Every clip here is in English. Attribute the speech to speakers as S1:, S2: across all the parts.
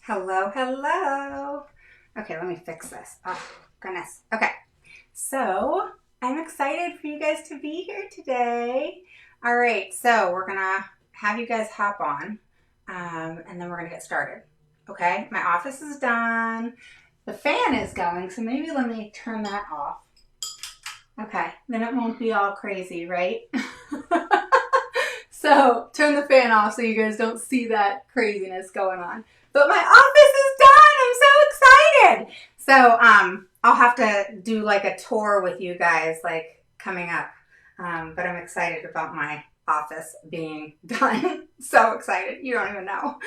S1: Hello, hello. Okay, let me fix this. Oh, goodness. Okay, so I'm excited for you guys to be here today. All right, so we're gonna have you guys hop on, and then we're gonna get started. Okay, my office is done. The fan is going, so maybe let me turn that off. Okay, then it won't be all crazy, right? So turn the fan off so you guys don't see that craziness going on. But my office is done. I'm so excited. So I'll have to do like a tour with you guys like coming up. But I'm excited about my office being done. So excited. You don't even know.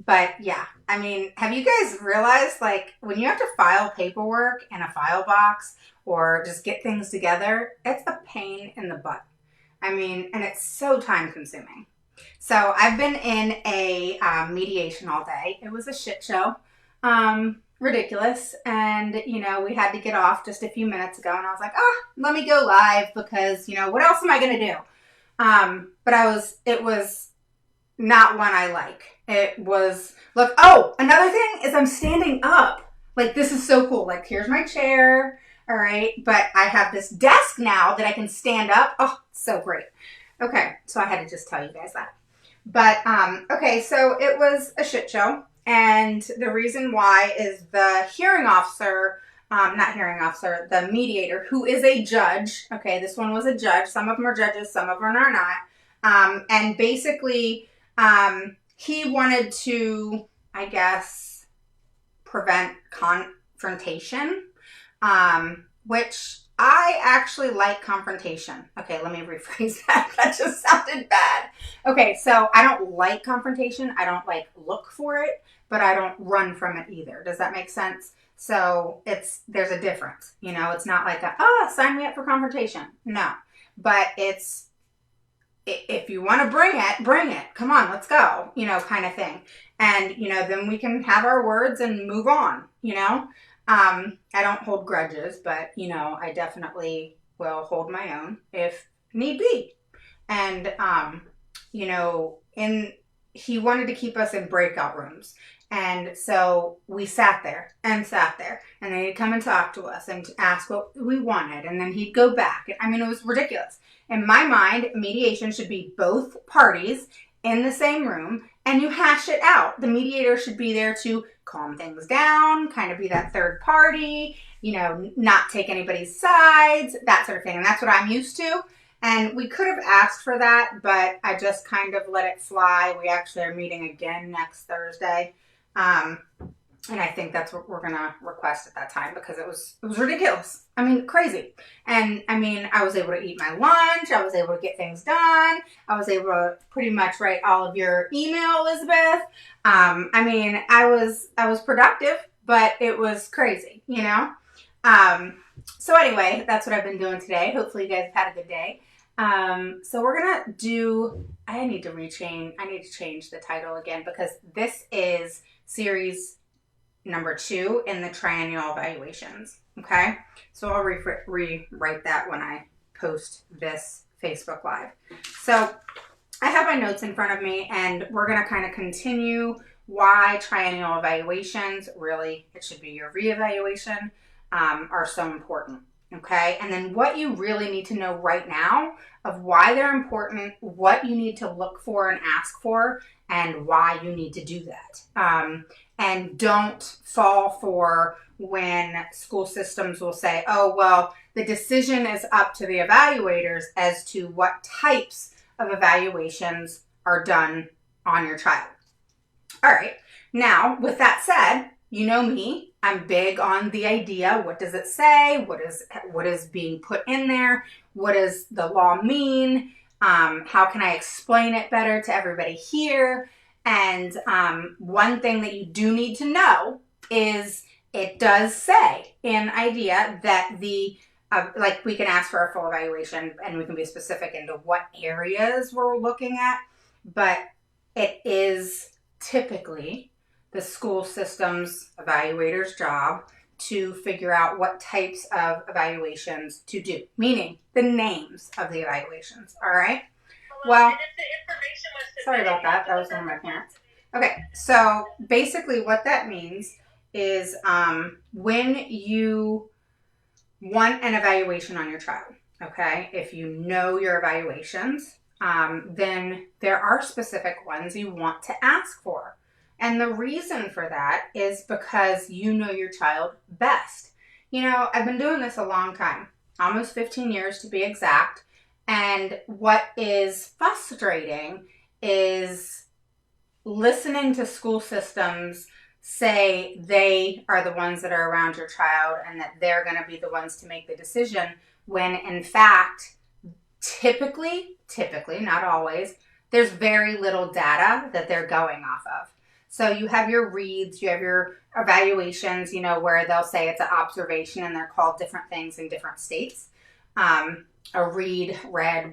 S1: But yeah, I mean, have you guys realized like when you have to file paperwork in a file box or just get things together, it's a pain in the butt. I mean, and it's so time consuming. So I've been in a mediation all day. It was a shit show, ridiculous. And, you know, we had to get off just a few minutes ago. And I was like, let me go live because, you know, what else am I going to do? But it was not one I like. It was, look, another thing is I'm standing up. Like, this is so cool. Like, here's my chair. All right. But I have this desk now that I can stand up. Oh, so great. Okay. So I had to just tell you guys that. But, okay. So it was a shit show. And the reason why is the hearing officer, not hearing officer, the mediator, who is a judge. Okay. This one was a judge. Some of them are judges. Some of them are not. And basically, he wanted to, I guess, prevent confrontation. Which I actually like confrontation. Okay, let me rephrase that. That just sounded bad. Okay, so I don't like confrontation. I don't like look for it, but I don't run from it either. Does that make sense? So there's a difference. You know, it's not like sign me up for confrontation. No, but it's if you want to bring it. Come on, let's go. You know, kind of thing. And you know, then we can have our words and move on. You know. I don't hold grudges, but, you know, I definitely will hold my own if need be. And, you know, he wanted to keep us in breakout rooms. And so we sat there. And then he'd come and talk to us and ask what we wanted. And then he'd go back. I mean, it was ridiculous. In my mind, mediation should be both parties in the same room and you hash it out. The mediator should be there to calm things down, kind of be that third party, you know, not take anybody's sides, that sort of thing. And that's what I'm used to. And we could have asked for that, but I just kind of let it fly. We actually are meeting again next Thursday. And I think that's what we're going to request at that time because it was ridiculous. I mean, crazy. And I mean, I was able to eat my lunch. I was able to get things done. I was able to pretty much write all of your email, Elizabeth. I mean, I was productive, but it was crazy, you know? So anyway, that's what I've been doing today. Hopefully you guys have had a good day. So we're going to do, I need to change the title again because this is series number 2 in the Triennial Evaluations. Okay, so I'll rewrite that when I post this Facebook Live. So I have my notes in front of me, and we're going to kind of continue why Triennial Evaluations, really, it should be your reevaluation, are so important. Okay, and then what you really need to know right now of why they're important, what you need to look for and ask for, and why you need to do that. And don't fall for when school systems will say, oh, well, the decision is up to the evaluators as to what types of evaluations are done on your child. All right. Now, with that said, you know me, I'm big on the idea. What does it say? What is being put in there? What does the law mean? How can I explain it better to everybody here? And one thing that you do need to know is it does say in IDEA that like we can ask for a full evaluation and we can be specific into what areas we're looking at, but it is typically the school system's evaluator's job to figure out what types of evaluations to do, meaning the names of the evaluations, all right? Well, sorry about that. That was one of my parents. Okay, so basically what that means is when you want an evaluation on your child, okay, if you know your evaluations, then there are specific ones you want to ask for. And the reason for that is because you know your child best. You know, I've been doing this a long time, almost 15 years to be exact. And what is frustrating is listening to school systems say they are the ones that are around your child and that they're going to be the ones to make the decision, when in fact, typically, not always, there's very little data that they're going off of. So you have your reads, you have your evaluations, you know, where they'll say it's an observation and they're called different things in different states. A read,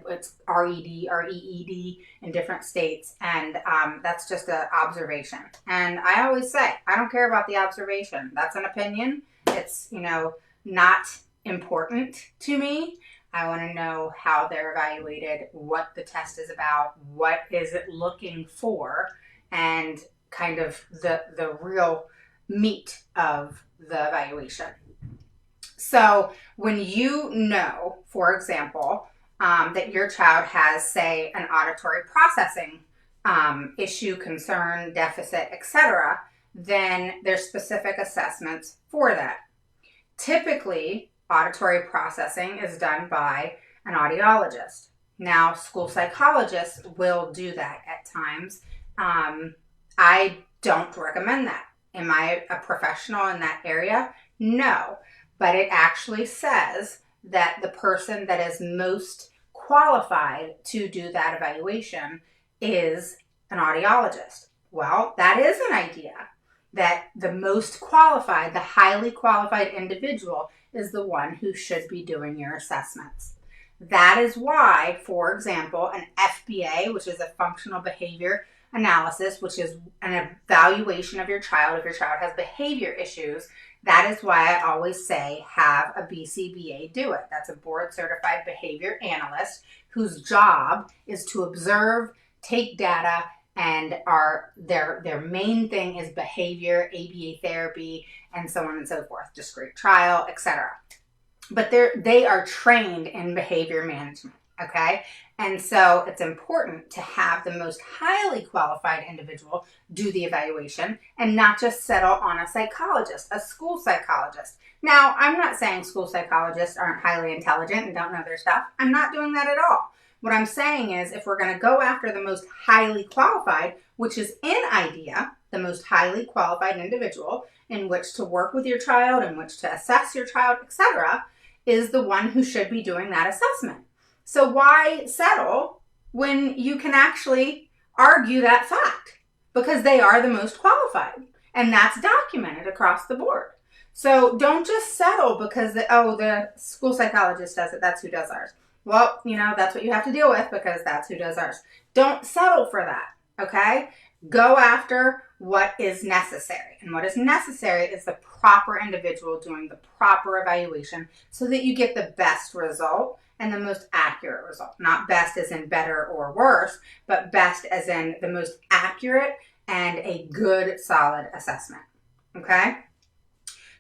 S1: it's RED, REED in different states. And that's just an observation. And I always say, I don't care about the observation. That's an opinion. It's, you know, not important to me. I want to know how they're evaluated, what the test is about, what is it looking for, and kind of the real meat of the evaluation. So when you know, for example, that your child has, say, an auditory processing issue, concern, deficit, etc., then there's specific assessments for that. Typically, auditory processing is done by an audiologist. Now, school psychologists will do that at times. I don't recommend that. Am I a professional in that area? No. But it actually says that the person that is most qualified to do that evaluation is an audiologist. Well, that is an idea, that the most qualified, the highly qualified individual is the one who should be doing your assessments. That is why, for example, an FBA, which is a functional behavior analysis, which is an evaluation of your child if your child has behavior issues, that is why I always say have a BCBA do it. That's a board certified behavior analyst whose job is to observe, take data, and their main thing is behavior, ABA therapy, and so on and so forth, discrete trial, etc. But they are trained in behavior management, okay? And so it's important to have the most highly qualified individual do the evaluation and not just settle on a psychologist, a school psychologist. Now, I'm not saying school psychologists aren't highly intelligent and don't know their stuff. I'm not doing that at all. What I'm saying is if we're going to go after the most highly qualified, which is in IDEA, the most highly qualified individual in which to work with your child, in which to assess your child, etc., is the one who should be doing that assessment. So why settle when you can actually argue that fact? Because they are the most qualified. And that's documented across the board. So don't just settle because the school psychologist does it. That's who does ours. Well, you know, that's what you have to deal with because that's who does ours. Don't settle for that, okay? Go after what is necessary. And what is necessary is the proper individual doing the proper evaluation so that you get the best result and the most accurate result. Not best as in better or worse, but best as in the most accurate and a good, solid assessment, okay?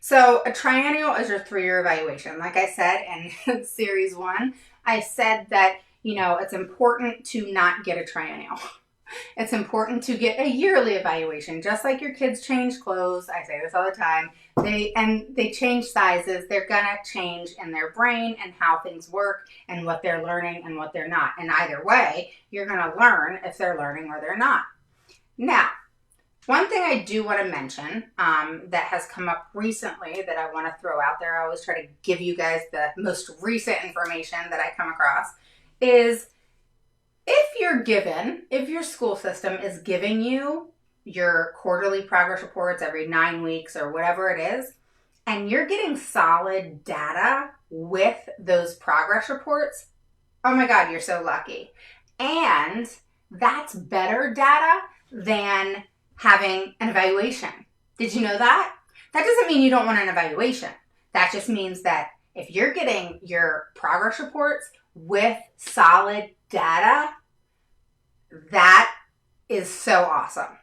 S1: So a triennial is your 3-year evaluation. Like I said in series 1, I said that, you know, it's important to not get a triennial. It's important to get a yearly evaluation. Just like your kids change clothes, I say this all the time, they change sizes. They're gonna change in their brain and how things work and what they're learning and what they're not. And either way, you're gonna learn if they're learning or they're not. Now, one thing I do want to mention that has come up recently that I want to throw out there, I always try to give you guys the most recent information that I come across, is if your school system is giving you your quarterly progress reports every 9 weeks or whatever it is, and you're getting solid data with those progress reports, oh my God, you're so lucky. And that's better data than having an evaluation. Did you know that? That doesn't mean you don't want an evaluation. That just means that if you're getting your progress reports with solid data, that is so awesome.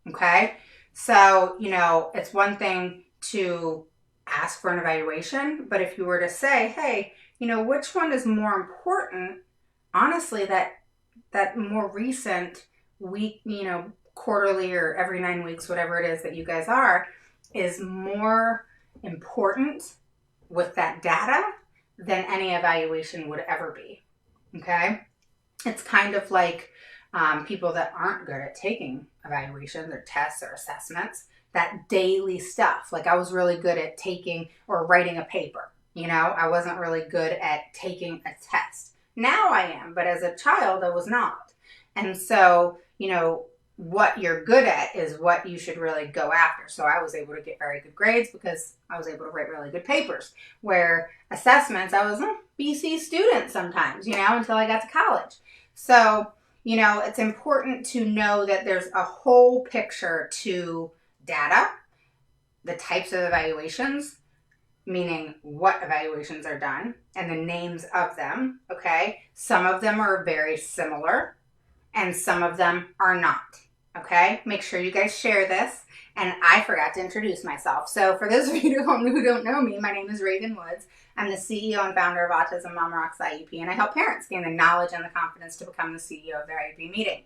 S1: Okay. So, it's one thing to ask for an evaluation, but if you were to say, hey, which one is more important? Honestly, that more recent week, quarterly or every 9 weeks, whatever it is that you guys are, is more important with that data than any evaluation would ever be. Okay. It's kind of like people that aren't good at taking evaluations or tests or assessments, that daily stuff. Like I was really good at taking or writing a paper. I wasn't really good at taking a test. Now I am, but as a child, I was not. And so, what you're good at is what you should really go after. So I was able to get very good grades because I was able to write really good papers. Where assessments, I was a BC student sometimes, until I got to college. So, it's important to know that there's a whole picture to data, the types of evaluations, meaning what evaluations are done, and the names of them, okay? Some of them are very similar, and some of them are not, okay? Make sure you guys share this. And I forgot to introduce myself. So for those of you who don't know me, my name is Reagan Woods. I'm the CEO and founder of Autism Mama Rocks IEP, and I help parents gain the knowledge and the confidence to become the CEO of their IEP meeting.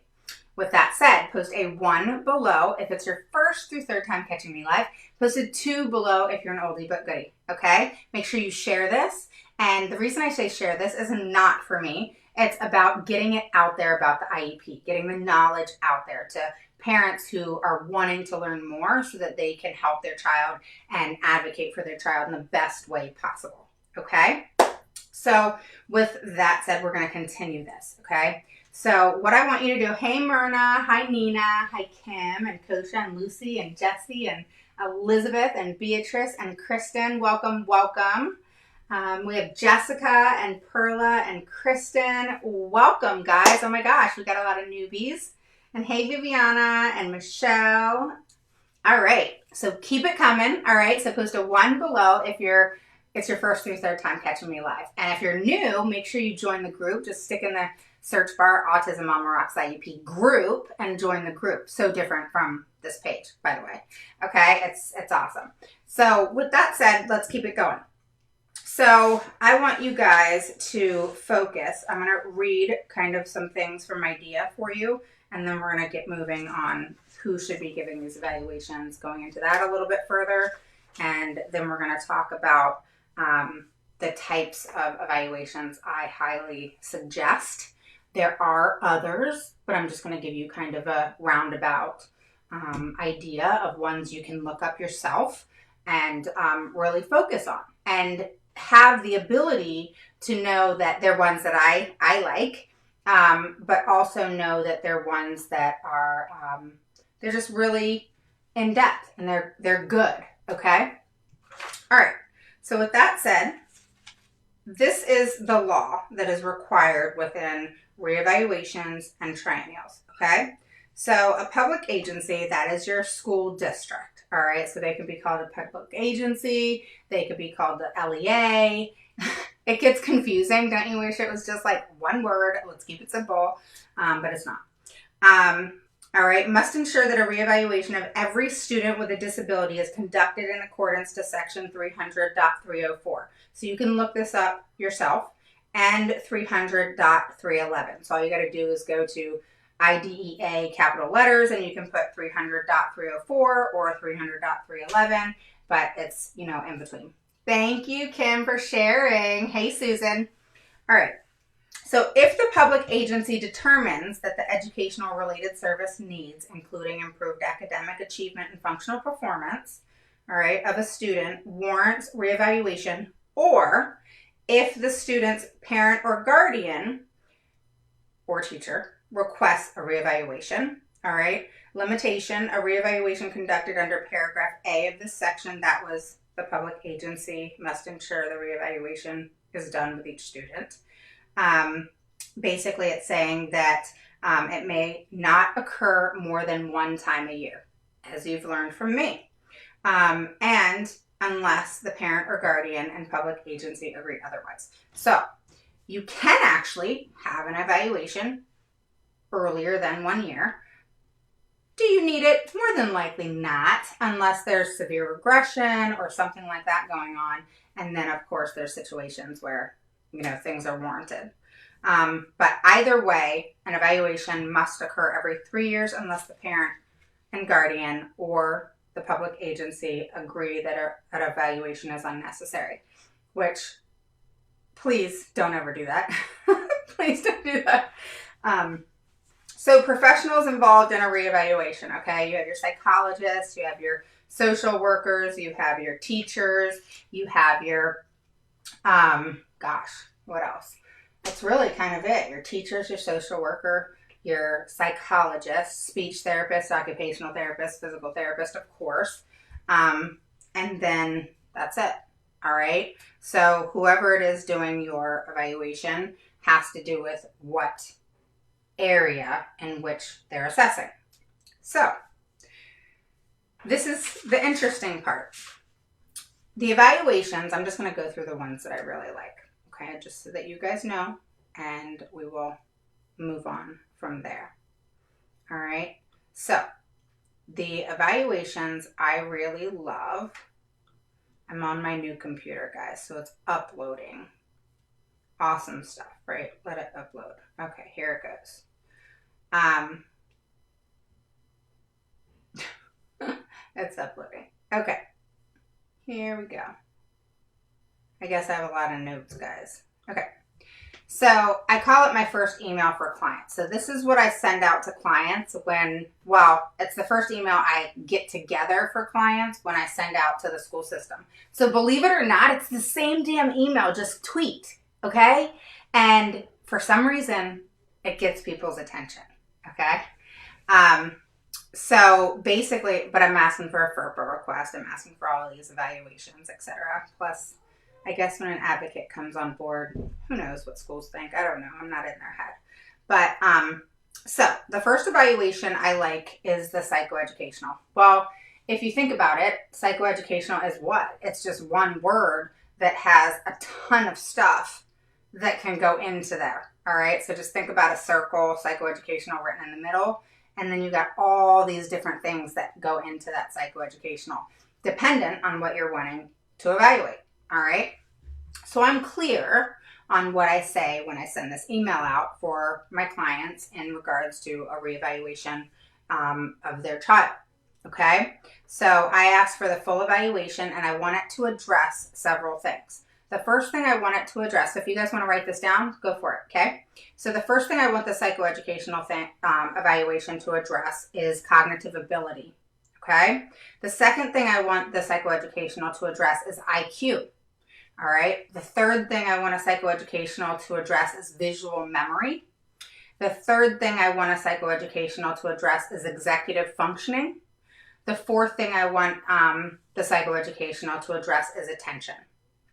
S1: With that said, post a 1 below if it's your first through third time catching me live. Post a 2 below if you're an oldie but goodie, okay? Make sure you share this. And the reason I say share this is not for me. It's about getting it out there about the IEP, getting the knowledge out there to parents who are wanting to learn more so that they can help their child and advocate for their child in the best way possible, okay? So with that said, we're going to continue this, okay? So what I want you to do, hey Myrna, hi Nina, hi Kim, and Kosha, and Lucy, and Jessie, and Elizabeth, and Beatrice, and Kristen, welcome, welcome. We have Jessica, and Perla, and Kristen, welcome guys. Oh my gosh, we got a lot of newbies. And hey Viviana, and Michelle. All right, so keep it coming, all right? So post a 1 below if it's your first through third time catching me live. And if you're new, make sure you join the group. Just stick in the search bar Autism Mama Rocks IEP group and join the group. So different from this page, by the way. Okay, it's awesome. So with that said, let's keep it going. So I want you guys to focus. I'm going to read kind of some things from IDEA for you, and then we're going to get moving on who should be giving these evaluations, going into that a little bit further. And then we're going to talk about the types of evaluations I highly suggest. There are others, but I'm just going to give you kind of a roundabout idea of ones you can look up yourself and really focus on and have the ability to know that they're ones that I like, but also know that they're ones that are, they're just really in depth and they're good, okay? All right, so with that said, this is the law that is required within reevaluations and triennials, okay? So a public agency, that is your school district, all right? So they can be called a public agency, they could be called the LEA. It gets confusing. Don't you wish it was just like one word? Let's keep it simple, but it's not. All right, must ensure that a reevaluation of every student with a disability is conducted in accordance to section 300.304. So you can look this up yourself, and 300.311. So all you got to do is go to IDEA capital letters, and you can put 300.304 or 300.311, but it's, in between. Thank you, Kim, for sharing. Hey, Susan. All right. So if the public agency determines that the educational related service needs, including improved academic achievement and functional performance, all right, of a student warrants reevaluation, or if the student's parent or guardian or teacher requests a reevaluation, all right, limitation, a reevaluation conducted under paragraph A of this section, that was the public agency must ensure the reevaluation is done with each student. Basically, it's saying that it may not occur more than one time a year, as you've learned from me, and unless the parent or guardian and public agency agree otherwise. So you can actually have an evaluation earlier than 1 year Do you need it? More than likely not, unless there's severe regression or something like that going on. And then, of course, there's situations where, things are warranted. But either way, an evaluation must occur every 3 years unless the parent and guardian or the public agency agree that an evaluation is unnecessary, which please don't ever do that. Please don't do that. So professionals involved in a reevaluation, okay? You have your psychologists, you have your social workers, you have your teachers, you have your, what else? That's really kind of it. Your teachers, your social worker, your psychologist, speech therapist, occupational therapist, physical therapist, of course. And then that's it. All right. So whoever it is doing your evaluation has to do with what area in which they're assessing. So this is the interesting part. The evaluations, I'm just going to go through the ones that I really like. Okay, just so that you guys know, and we will move on from there. All right, so the evaluations I really love. I'm on my new computer, guys, so it's uploading. Awesome stuff, right? Let it upload. Okay, here it goes. It's uploading. Okay, here we go. I guess I have a lot of notes, guys. Okay. So I call it my first email for clients. So this is what I send out to clients it's the first email I get together for clients when I send out to the school system. So believe it or not, it's the same damn email, just tweaked, okay? And for some reason, it gets people's attention, okay? So basically, but I'm asking for a FERPA request. I'm asking for all of these evaluations, etc. Plus, I guess when an advocate comes on board, who knows what schools think? I don't know. I'm not in their head. But so the first evaluation I like is the psychoeducational. Well, if you think about it, psychoeducational is what? It's just one word that has a ton of stuff that can go into there. All right. So just think about a circle, psychoeducational written in the middle. And then you got all these different things that go into that psychoeducational, dependent on what you're wanting to evaluate. All right. So I'm clear on what I say when I send this email out for my clients in regards to a reevaluation of their child. Okay. So I asked for the full evaluation and I want it to address several things. The first thing I want it to address, if you guys want to write this down, go for it, okay? So the first thing I want the psychoeducational evaluation to address is cognitive ability, okay? The second thing I want the psychoeducational to address is IQ, all right? The third thing I want a psychoeducational to address is visual memory. The third thing I want a psychoeducational to address is executive functioning. The fourth thing I want the psychoeducational to address is attention.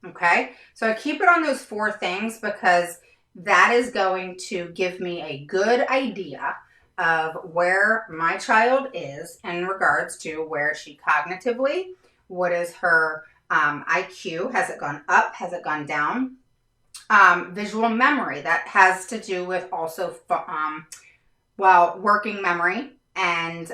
S1: Okay, so I keep it on those four things because that is going to give me a good idea of where my child is in regards to where is she cognitively, what is her IQ, has it gone up, has it gone down, visual memory, that has to do with also working memory and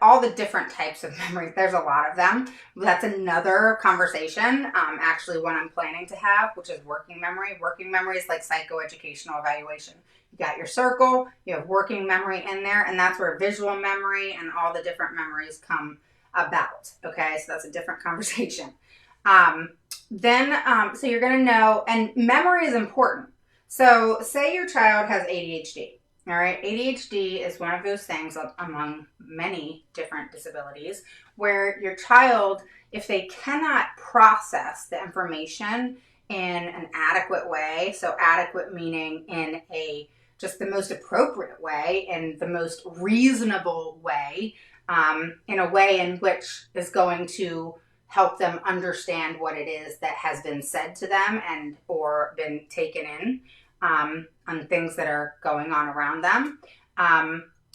S1: all the different types of memory. There's a lot of them. That's another conversation, actually one I'm planning to have, which is working memory. Working memory is like psychoeducational evaluation. You got your circle, you have working memory in there, and that's where visual memory and all the different memories come about. Okay, so that's a different conversation. So you're going to know, and memory is important. So say your child has ADHD. All right, ADHD is one of those things among many different disabilities where your child, if they cannot process the information in an adequate way, so adequate meaning in just the most appropriate way, in the most reasonable way, in a way in which is going to help them understand what it is that has been said to them and or been taken in, on things that are going on around them.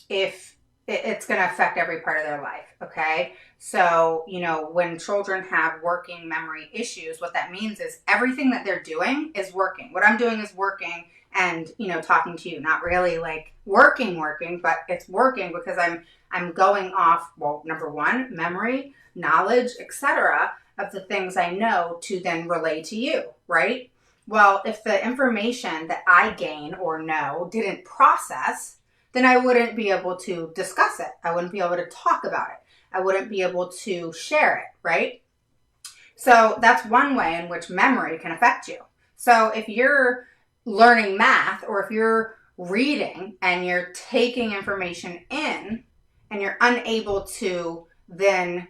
S1: If it's going to affect every part of their life. Okay. So, you know, when children have working memory issues, what that means is everything that they're doing is working. What I'm doing is working, and, you know, talking to you, not really like working, but it's working because I'm going off, well, number one, memory, knowledge, etc., of the things I know to then relay to you, right? Well, if the information that I gain or know didn't process, then I wouldn't be able to discuss it. I wouldn't be able to talk about it. I wouldn't be able to share it, right? So that's one way in which memory can affect you. So if you're learning math, or if you're reading and you're taking information in and you're unable to then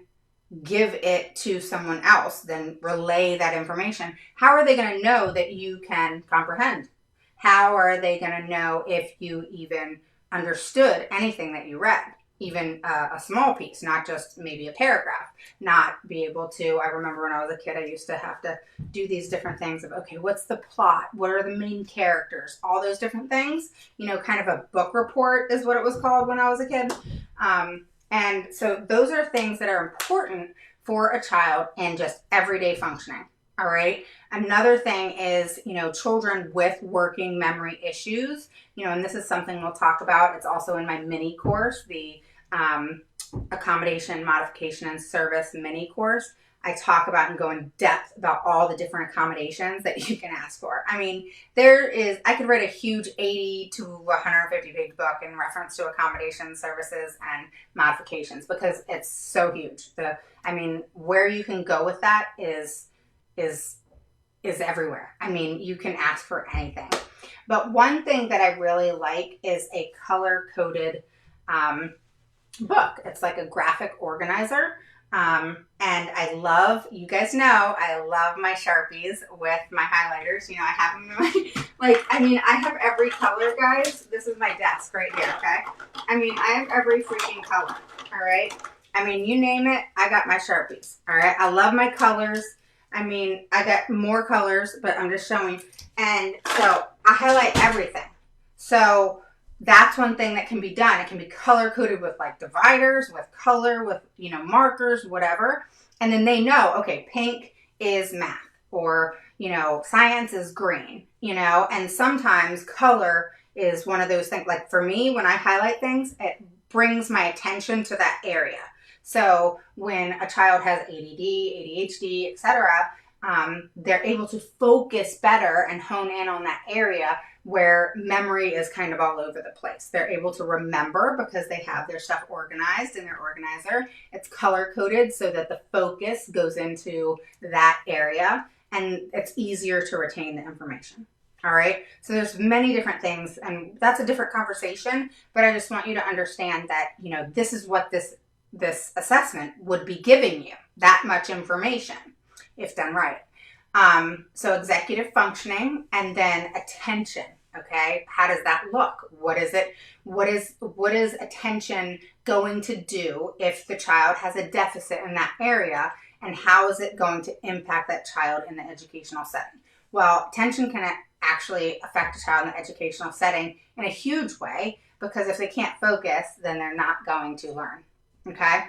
S1: give it to someone else, then relay that information, how are they going to know that you can comprehend? How are they going to know if you even understood anything that you read? Even a small piece, not just maybe a paragraph, not be able to. I remember when I was a kid, I used to have to do these different things of, okay, what's the plot? What are the main characters? All those different things, you know, kind of a book report is what it was called when I was a kid. And so those are things that are important for a child in just everyday functioning. All right. Another thing is, you know, children with working memory issues, you know, and this is something we'll talk about. It's also in my mini course, the accommodation, modification, and service mini course. I talk about and go in depth about all the different accommodations that you can ask for. I mean, I could write a huge 80 to 150 page book in reference to accommodation, services, and modifications because it's so huge. Where you can go with that is everywhere. I mean, you can ask for anything. But one thing that I really like is a color-coded book. It's like a graphic organizer. And I love, you guys know, I love my Sharpies with my highlighters. You know, I have them in my, I have every color, guys. This is my desk right here, okay? I have every freaking color, all right? You name it, I got my Sharpies, all right? I love my colors. I got more colors, but I'm just showing. And so I highlight everything. So that's one thing that can be done. It can be color coded with like dividers, with color, with, you know, markers, whatever. And then they know, okay, pink is math, or, you know, science is green, you know, and sometimes color is one of those things. Like for me, when I highlight things, it brings my attention to that area. So when a child has ADD, ADHD, etc., they're able to focus better and hone in on that area where memory is kind of all over the place. They're able to remember because they have their stuff organized in their organizer. It's color coded so that the focus goes into that area and it's easier to retain the information. All right. So there's many different things, and that's a different conversation, but I just want you to understand that, you know, this is what this assessment would be giving you, that much information if done right. So executive functioning, and then attention. Okay. How does that look? What is it? What is attention going to do if the child has a deficit in that area? And how is it going to impact that child in the educational setting? Well, attention can actually affect a child in the educational setting in a huge way, because if they can't focus, then they're not going to learn. Okay.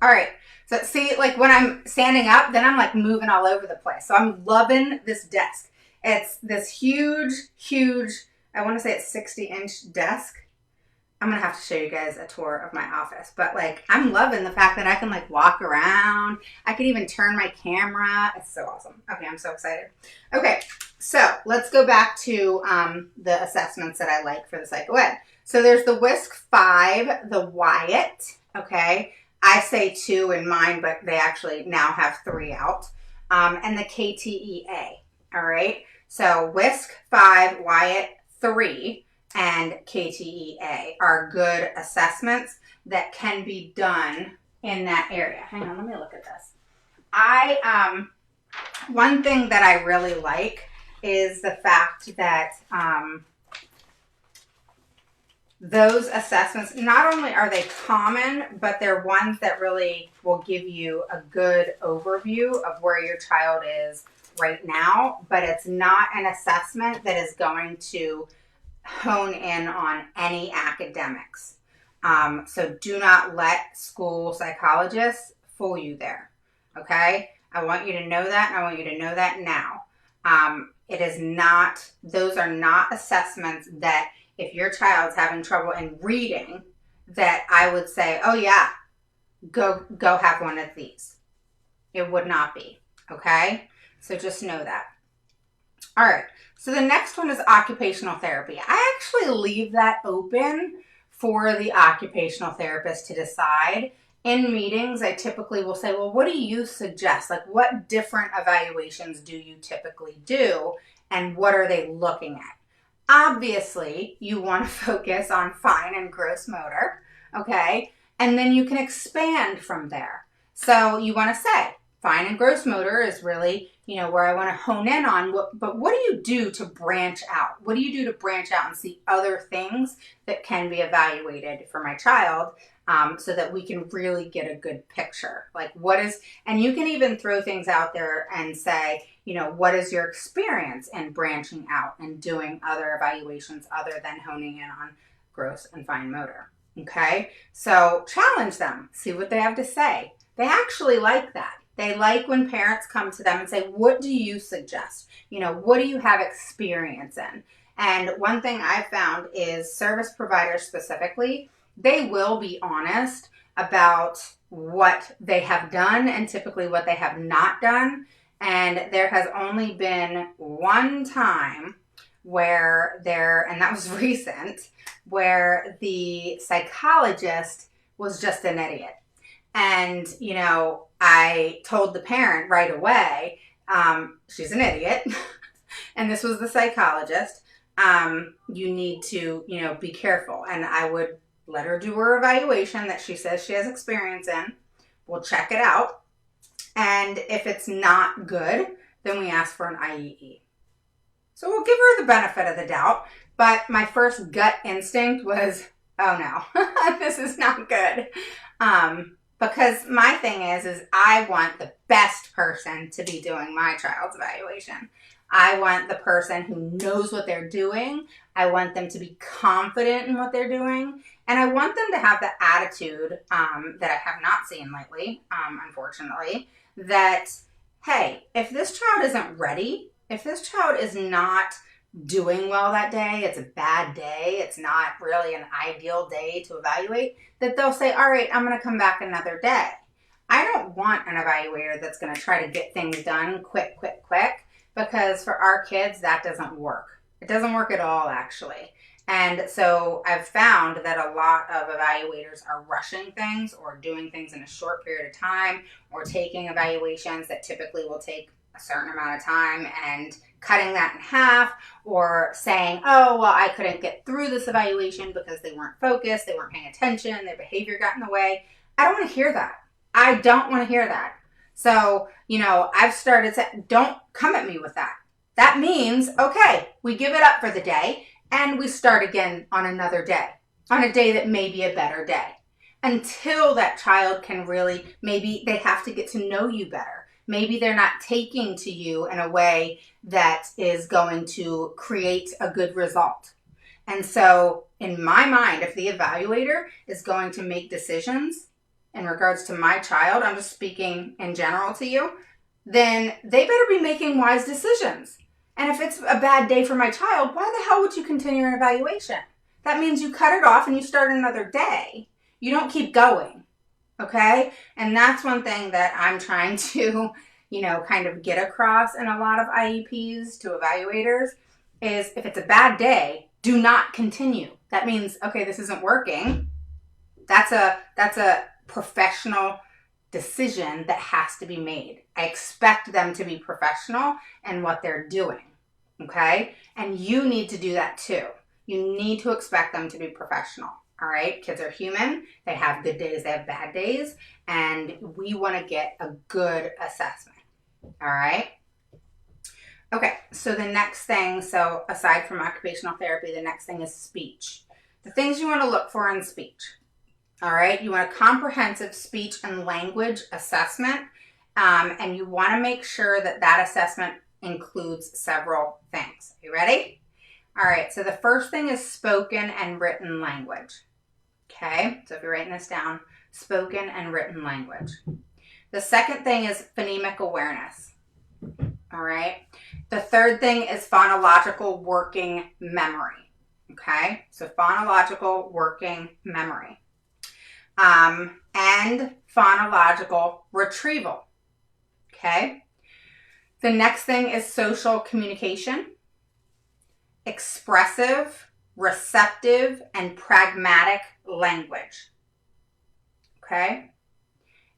S1: All right. So see, like when I'm standing up, then I'm like moving all over the place. So I'm loving this desk. It's this huge, I want to say it's 60-inch desk. I'm going to have to show you guys a tour of my office, but like, I'm loving the fact that I can like walk around. I can even turn my camera. It's so awesome. Okay. I'm so excited. Okay. So let's go back to the assessments that I like for the psychoed. So there's the WISC-5, the Wyatt. Okay. I say 2 in mine, but they actually now have 3 out. And the KTEA. All right. So WISC-5, Wyatt 3, and KTEA are good assessments that can be done in that area. Hang on, let me look at this. One thing that I really like is the fact that those assessments, not only are they common, but they're ones that really will give you a good overview of where your child is right now, but it's not an assessment that is going to hone in on any academics. So do not let school psychologists fool you there. Okay? I want you to know that, and I want you to know that now. It is not, those are not assessments that if your child's having trouble in reading, that I would say, oh yeah, go have one of these. It would not be. Okay? So just know that. All right. So the next one is occupational therapy. I actually leave that open for the occupational therapist to decide. In meetings, I typically will say, well, what do you suggest? Like, what different evaluations do you typically do? And what are they looking at? Obviously, you want to focus on fine and gross motor, okay? And then you can expand from there. So you want to say, fine and gross motor is really, where I want to hone in on. But what do you do to branch out? What do you do to branch out and see other things that can be evaluated for my child, so that we can really get a good picture? Like and you can even throw things out there and say, what is your experience in branching out and doing other evaluations other than honing in on gross and fine motor? Okay, so challenge them, see what they have to say. They actually like that. They like when parents come to them and say, what do you suggest? What do you have experience in? And one thing I've found is service providers specifically, they will be honest about what they have done and typically what they have not done. And there has only been one time and that was recent, where the psychologist was just an idiot. And, I told the parent right away, she's an idiot. And this was the psychologist. You need to, be careful. And I would let her do her evaluation that she says she has experience in. We'll check it out. And if it's not good, then we ask for an IEP. So we'll give her the benefit of the doubt. But my first gut instinct was, oh no, this is not good. Because my thing is I want the best person to be doing my child's evaluation. I want the person who knows what they're doing. I want them to be confident in what they're doing. And I want them to have the attitude that I have not seen lately, unfortunately, that, hey, if this child isn't ready, if this child is not doing well that day, it's a bad day, it's not really an ideal day to evaluate, that they'll say, all right, I'm going to come back another day. I don't want an evaluator that's going to try to get things done quick, because for our kids, that doesn't work. It doesn't work at all, actually. And so I've found that a lot of evaluators are rushing things or doing things in a short period of time, or taking evaluations that typically will take a certain amount of time and cutting that in half, or saying, oh, well, I couldn't get through this evaluation because they weren't focused, they weren't paying attention, their behavior got in the way. I don't want to hear that. I don't want to hear that. So, I've started saying, don't come at me with that. That means, okay, we give it up for the day and we start again on another day, on a day that may be a better day, until that child can really, maybe they have to get to know you better. Maybe they're not taking to you in a way that is going to create a good result. And so in my mind, if the evaluator is going to make decisions in regards to my child, I'm just speaking in general to you, then they better be making wise decisions. And if it's a bad day for my child, why the hell would you continue an evaluation? That means you cut it off and you start another day. You don't keep going. Okay? And that's one thing that I'm trying to, kind of get across in a lot of IEPs to evaluators is, if it's a bad day, do not continue. That means, okay, this isn't working. That's a professional decision that has to be made. I expect them to be professional in what they're doing. Okay? And you need to do that too. You need to expect them to be professional. All right, kids are human. They have good days, they have bad days, and we want to get a good assessment. All right. Okay, so the next thing, aside from occupational therapy, the next thing is speech. The things you want to look for in speech. All right, you want a comprehensive speech and language assessment, and you want to make sure that assessment includes several things. Are you ready? All right, so the first thing is spoken and written language. Okay, so if you're writing this down, spoken and written language. The second thing is phonemic awareness. All right. The third thing is phonological working memory. Okay, so phonological working memory. And phonological retrieval. Okay. The next thing is social communication, expressive, receptive, and pragmatic language. Okay.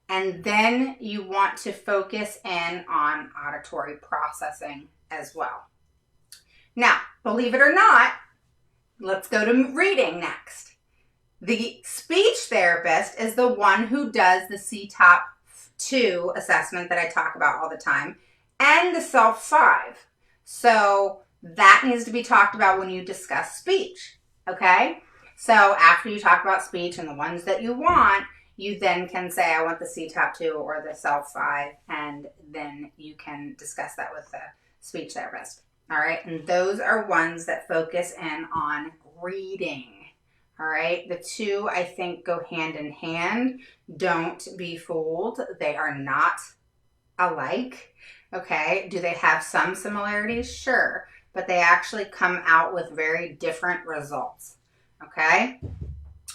S1: And then you want to focus in on auditory processing as well. Now, believe it or not, let's go to reading next. The speech therapist is the one who does the CTOP 2 assessment that I talk about all the time and the Self 5. So that needs to be talked about when you discuss speech, okay? So after you talk about speech and the ones that you want, you then can say, I want the CTOP 2 or the Self 5, and then you can discuss that with the speech therapist. All right, and those are ones that focus in on reading. All right, the two I think go hand in hand. Don't be fooled. They are not alike. Okay, do they have some similarities? Sure, but they actually come out with very different results. Okay,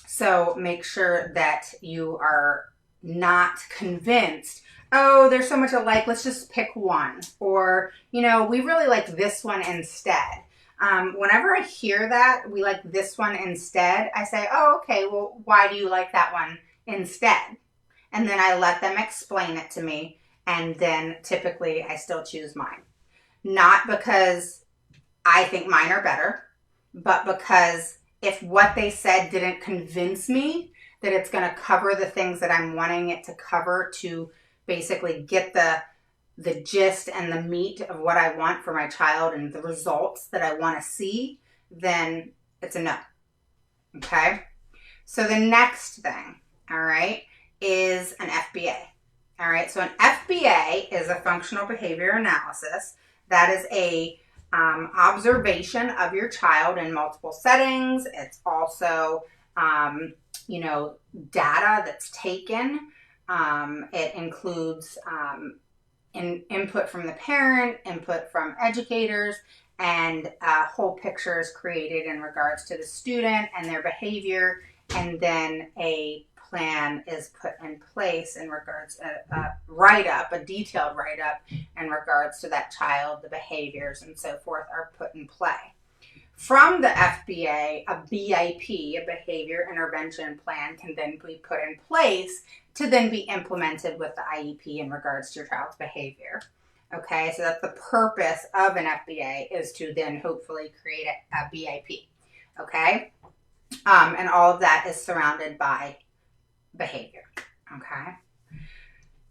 S1: so make sure that you are not convinced, oh, there's so much alike, let's just pick one. Or, we really like this one instead. Whenever I hear that, we like this one instead, I say, oh, okay, well, why do you like that one instead? And then I let them explain it to me, and then typically I still choose mine. Not because I think mine are better, but because if what they said didn't convince me that it's going to cover the things that I'm wanting it to cover to basically get the gist and the meat of what I want for my child and the results that I want to see, then it's a no. Okay? So the next thing, all right, is an FBA. All right, so an FBA is a functional behavior analysis. That is a observation of your child in multiple settings. It's also, data that's taken. It includes input from the parent, input from educators, and a whole picture is created in regards to the student and their behavior, and then a plan is put in place in regards to a detailed write-up in regards to that child, the behaviors and so forth are put in play. From the FBA, a BIP, a behavior intervention plan, can then be put in place to then be implemented with the IEP in regards to your child's behavior. Okay, so that's the purpose of an FBA, is to then hopefully create a BIP. Okay, and all of that is surrounded by behavior. Okay.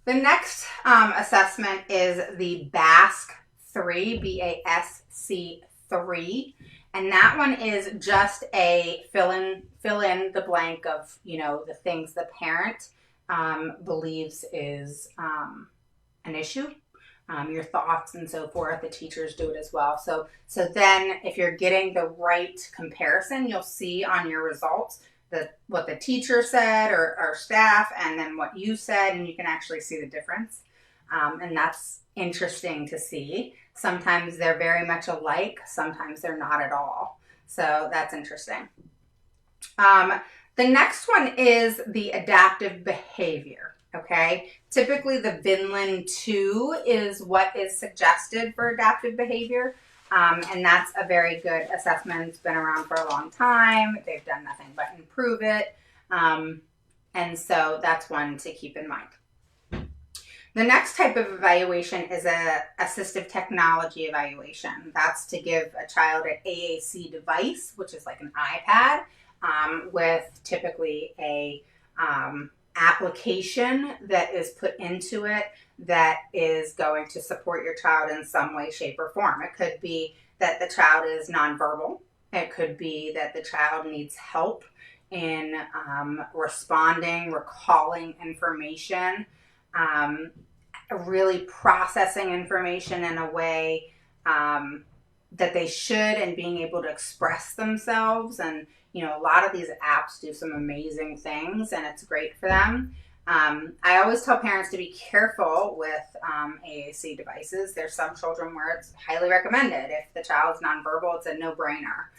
S1: The next assessment is the BASC-3, BASC-3, and that one is just a fill in the blank of the things the parent believes is an issue, your thoughts and so forth. The teachers do it as well. So then if you're getting the right comparison, you'll see on your results what the teacher said or staff, and then what you said, and you can actually see the difference. And that's interesting to see. Sometimes they're very much alike, sometimes they're not at all. So that's interesting. The next one is the adaptive behavior. Okay, typically the Vinland 2 is what is suggested for adaptive behavior. And that's a very good assessment. It's been around for a long time. They've done nothing but improve it. And so that's one to keep in mind. The next type of evaluation is a assistive technology evaluation. That's to give a child an AAC device, which is like an iPad, with typically a application that is put into it that is going to support your child in some way, shape, or form. It could be that the child is nonverbal. It could be that the child needs help in responding, recalling information, really processing information in a way that they should, and being able to express themselves. And, a lot of these apps do some amazing things, and it's great for them. I always tell parents to be careful with AAC devices. There's some children where it's highly recommended. If the child's nonverbal, it's a no-brainer.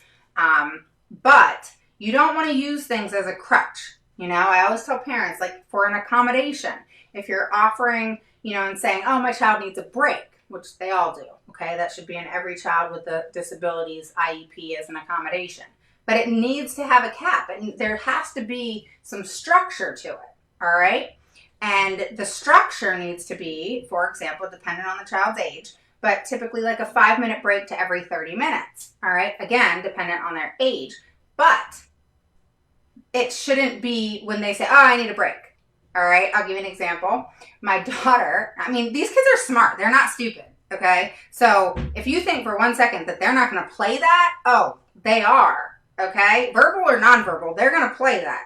S1: But you don't want to use things as a crutch. I always tell parents, like for an accommodation, if you're offering, and saying, oh, my child needs a break, which they all do, okay? That should be in every child with the disabilities IEP as an accommodation. But it needs to have a cap, and there has to be some structure to it, all right? And the structure needs to be, for example, dependent on the child's age, but typically like a 5-minute break to every 30 minutes, all right? Again, dependent on their age. But it shouldn't be when they say, oh, I need a break. All right, I'll give you an example. My daughter, these kids are smart. They're not stupid, okay? So if you think for 1 second that they're not going to play that, oh, they are, okay? Verbal or nonverbal, they're going to play that.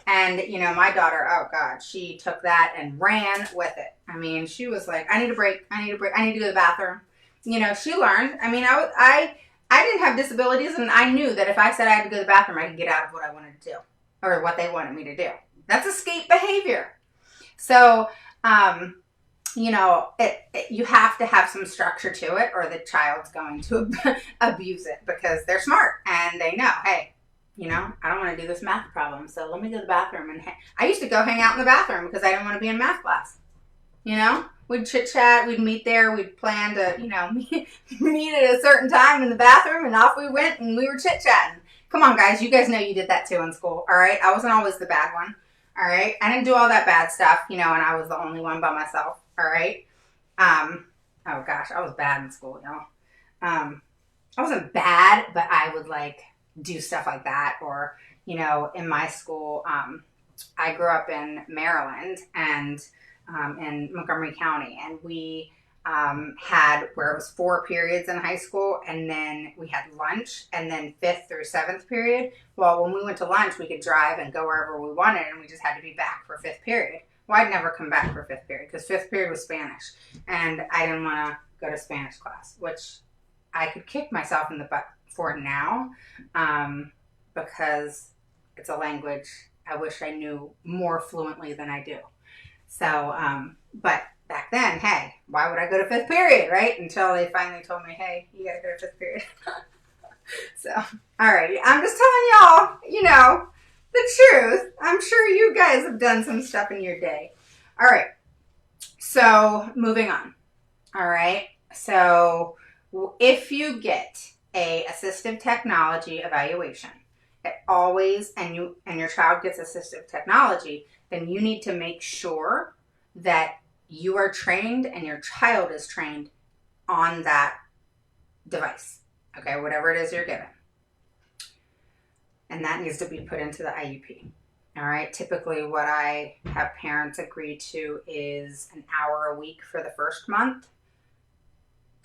S1: And, my daughter, oh, God, she took that and ran with it. She was like, I need a break. I need to go to the bathroom. She learned. I didn't have disabilities, and I knew that if I said I had to go to the bathroom, I could get out of what I wanted to do or what they wanted me to do. That's escape behavior. So, you have to have some structure to it, or the child's going to abuse it, because they're smart and they know, hey, I don't want to do this math problem, so let me go to the bathroom. And I used to go hang out in the bathroom because I didn't want to be in math class. We'd chit chat, we'd meet there, we'd plan to, meet at a certain time in the bathroom, and off we went, and we were chit chatting. Come on, guys, you guys know you did that too in school, all right? I wasn't always the bad one. All right. I didn't do all that bad stuff, and I was the only one by myself. All right. Oh gosh, I was bad in school, y'all. I wasn't bad, but I would do stuff like that. Or, in my school, I grew up in Maryland and in Montgomery County, and we had where it was 4 periods in high school, and then we had lunch, and then 5th through 7th period. Well, when we went to lunch, we could drive and go wherever we wanted, and we just had to be back for 5th period. Well, I'd never come back for 5th period because 5th period was Spanish, and I didn't want to go to Spanish class, which I could kick myself in the butt for now, because it's a language I wish I knew more fluently than I do. So, but back then, hey, why would I go to 5th period, right? Until they finally told me, hey, you gotta go to 5th period. So, all right, I'm just telling y'all, the truth. I'm sure you guys have done some stuff in your day. All right, so moving on. All right, so if you get a assistive technology evaluation, it always, and your child gets assistive technology, then you need to make sure that you are trained and your child is trained on that device, okay, whatever it is you're given. And that needs to be put into the IEP. All right, typically what I have parents agree to is an hour a week for the first month,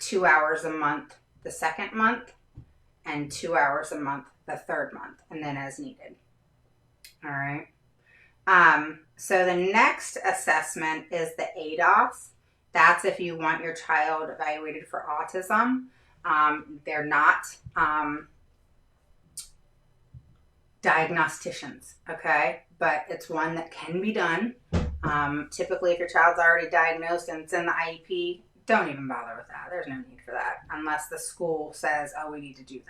S1: 2 hours a month the second month, and 2 hours a month the third month, and then as needed. All right. So the next assessment is the ADOS. That's if you want your child evaluated for autism. They're not diagnosticians, okay? But it's one that can be done. Typically, if your child's already diagnosed and it's in the IEP, don't even bother with that. There's no need for that unless the school says, oh, we need to do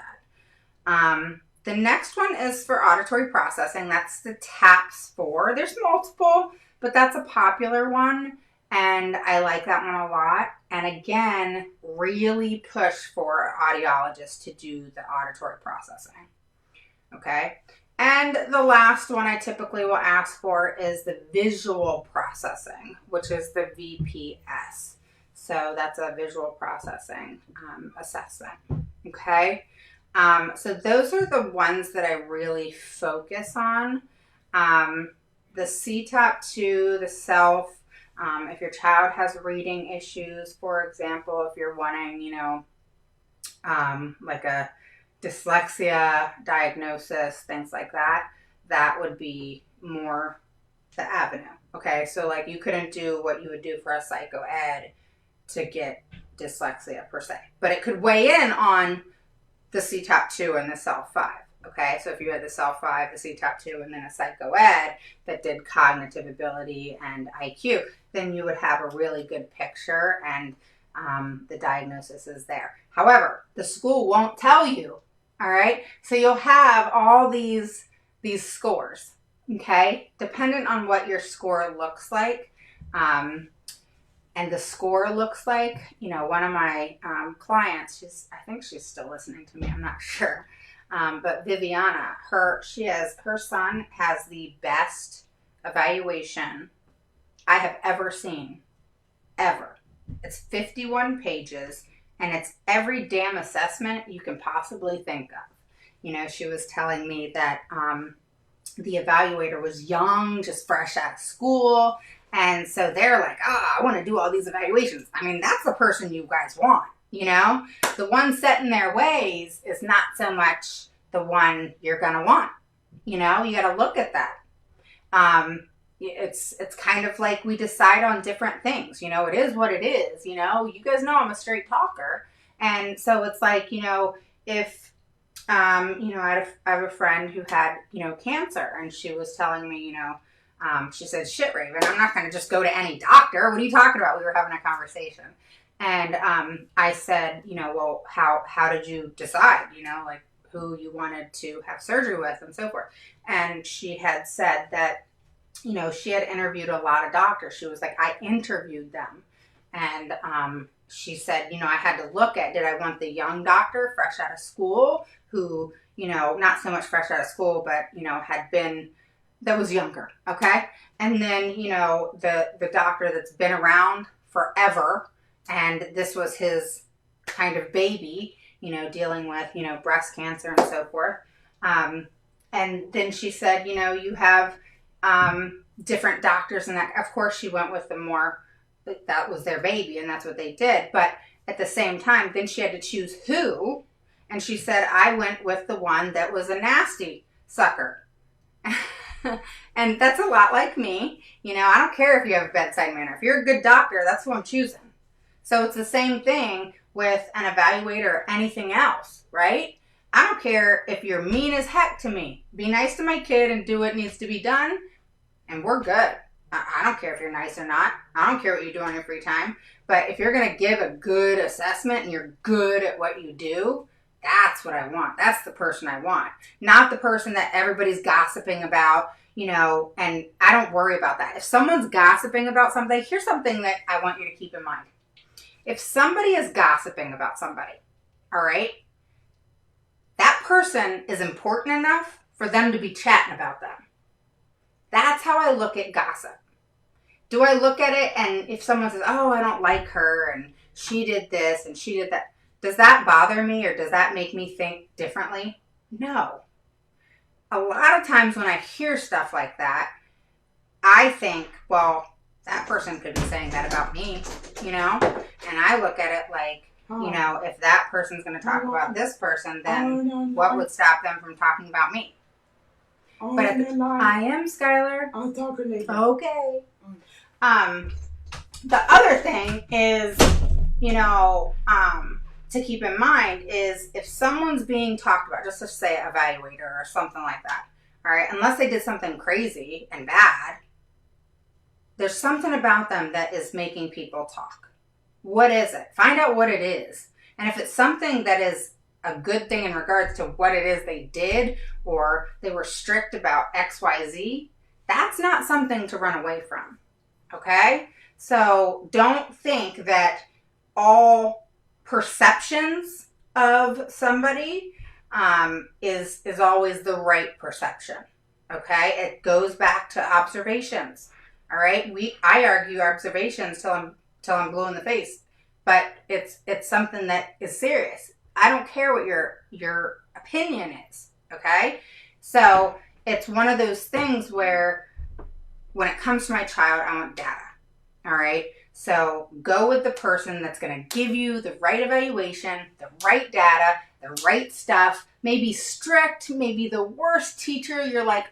S1: that. The next one is for auditory processing. That's the TAPS 4. There's multiple, but that's a popular one, and I like that one a lot. And again, really push for audiologists to do the auditory processing. Okay? And the last one I typically will ask for is the visual processing, which is the VPS. So that's a visual processing assessment. Okay? So those are the ones that I really focus on. The CTOP2, the self, if your child has reading issues, for example, if you're wanting, like a dyslexia diagnosis, things like that, that would be more the avenue. Okay, so like you couldn't do what you would do for a psycho ed to get dyslexia per se, but it could weigh in on the CTOP 2 and the Self 5. Okay, so if you had the Self 5, the CTOP 2, and then a Psycho Ed that did cognitive ability and IQ, then you would have a really good picture, and the diagnosis is there. However, the school won't tell you. All right, so you'll have all these scores. Okay, dependent on what your score looks like. And the score looks like, one of my clients, I think she's still listening to me, I'm not sure. But Viviana, her son has the best evaluation I have ever seen, ever. It's 51 pages, and it's every damn assessment you can possibly think of. She was telling me that the evaluator was young, just fresh out of school. And so they're like, I want to do all these evaluations. I mean, that's the person you guys want, The one set in their ways is not so much the one you're going to want. You got to look at that. It's kind of like we decide on different things. It is what it is. You guys know I'm a straight talker. And so it's like, if, I have a friend who had, cancer, and she was telling me, she said, shit, Raven, I'm not going to just go to any doctor. What are you talking about? We were having a conversation. And I said, well, how did you decide, like who you wanted to have surgery with and so forth. And she had said that, she had interviewed a lot of doctors. She was like, I interviewed them. And she said, I had to look at, did I want the young doctor fresh out of school who, not so much fresh out of school, but, had been, that was younger, okay? And then, the doctor that's been around forever, and this was his kind of baby, dealing with, breast cancer and so forth. And then she said, you have different doctors, and that, of course, she went with the more, that was their baby, and that's what they did. But at the same time, then she had to choose who, and she said, I went with the one that was a nasty sucker. And that's a lot like me. I don't care if you have bedside manner. If you're a good doctor, that's who I'm choosing. So it's the same thing with an evaluator or anything else, right? I don't care if you're mean as heck to me. Be nice to my kid and do what needs to be done, and we're good. I don't care if you're nice or not. I don't care what you do on your free time. But if you're going to give a good assessment and you're good at what you do, that's what I want. That's the person I want. Not the person that everybody's gossiping about, and I don't worry about that. If someone's gossiping about something, here's something that I want you to keep in mind. If somebody is gossiping about somebody, all right, that person is important enough for them to be chatting about them. That's how I look at gossip. Do I look at it, and if someone says, oh, I don't like her, and she did this, and she did that, does that bother me, or does that make me think differently? No. A lot of times when I hear stuff like that, I think, well, that person could be saying that about me, And I look at it like, if that person's going to talk about this person, then what would stop them from talking about me? But I am, Skylar.
S2: I'll talk later.
S1: Okay. The other thing is, to keep in mind is if someone's being talked about, just to say evaluator or something like that, all right, unless they did something crazy and bad, there's something about them that is making people talk. What is it? Find out what it is. And if it's something that is a good thing in regards to what it is they did, or they were strict about XYZ, that's not something to run away from. Okay? So don't think that all perceptions of somebody is always the right perception. Okay? It goes back to observations. All right? I argue observations till I'm blue in the face, but it's something that is serious. I don't care what your opinion is. Okay? So it's one of those things where when it comes to my child, I want data. All right? So go with the person that's going to give you the right evaluation, the right data, the right stuff, maybe strict, maybe the worst teacher. You're like,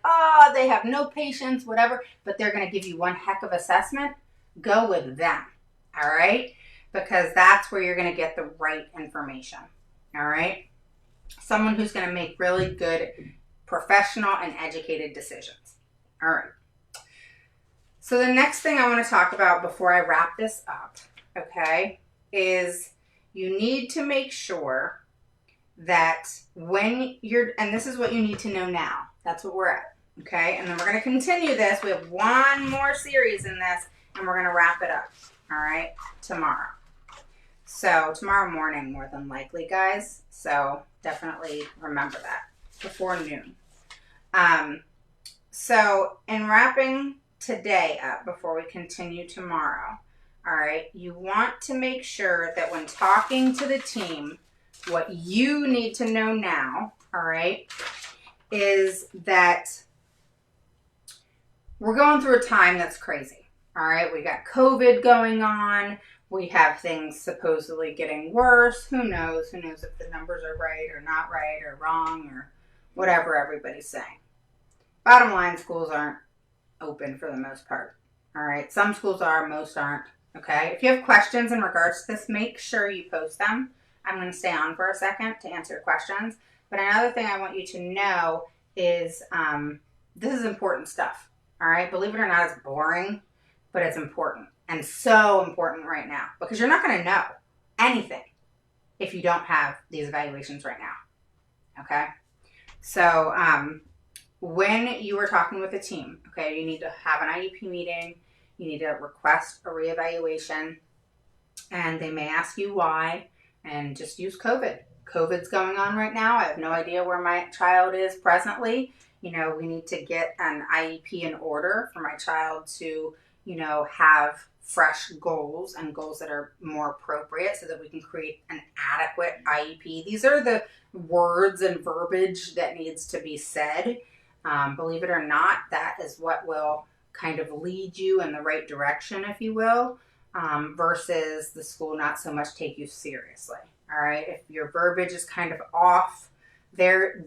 S1: they have no patience, whatever, but they're going to give you one heck of assessment. Go with them. All right? because that's where you're going to get the right information. All right? Someone who's going to make really good professional and educated decisions. All right. So the next thing I want to talk about before I wrap this up, okay, is you need to make sure that when you're, and this is what you need to know now. That's what we're at, okay? And then we're going to continue this. We have one more series in this, and we're going to wrap it up, all right, tomorrow. So tomorrow morning, more than likely, guys. So definitely remember that before noon. So in wrapping today up before we continue tomorrow, all right, you want to make sure that when talking to the team, what you need to know now, all right, is that we're going through a time that's crazy, all right? We got COVID going on. We have things supposedly getting worse. Who knows? Who knows if the numbers are right or not right or wrong or whatever everybody's saying. Bottom line, schools aren't open for the most part. All right. Some schools are, most aren't. Okay. If you have questions in regards to this, make sure you post them. I'm going to stay on for a second to answer your questions. But another thing I want you to know is this is important stuff. All right. Believe it or not, it's boring, but it's important. And so important right now because you're not going to know anything if you don't have these evaluations right now. Okay. So, when you are talking with a team, okay, you need to have an IEP meeting. You need to request a reevaluation, and they may ask you why, and just use COVID. COVID's going on right now. I have no idea where my child is presently. You know, we need to get an IEP in order for my child to, you know, have fresh goals and goals that are more appropriate so that we can create an adequate IEP. These are the words and verbiage that needs to be said. Believe it or not, that is what will kind of lead you in the right direction, if you will, versus the school not so much take you seriously. All right. If your verbiage is kind of off, they're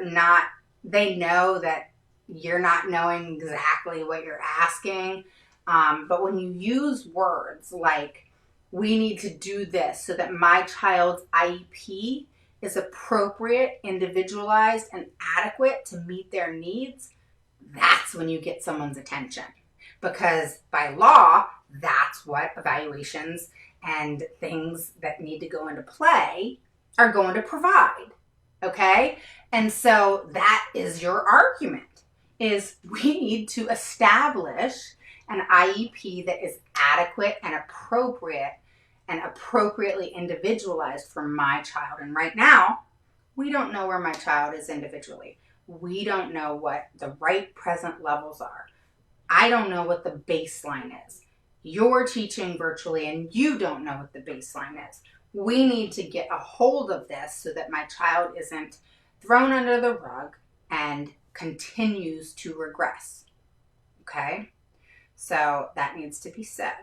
S1: not, they know that you're not knowing exactly what you're asking. But when you use words like, we need to do this so that my child's IEP is appropriate, individualized, and adequate to meet their needs, that's when you get someone's attention. Because by law, that's what evaluations and things that need to go into play are going to provide. Okay? And so that is your argument, is we need to establish an IEP that is adequate and appropriate and appropriately individualized for my child. And right now, we don't know where my child is individually. We don't know what the right present levels are. I don't know what the baseline is. You're teaching virtually and you don't know what the baseline is. We need to get a hold of this so that my child isn't thrown under the rug and continues to regress. Okay? So that needs to be said.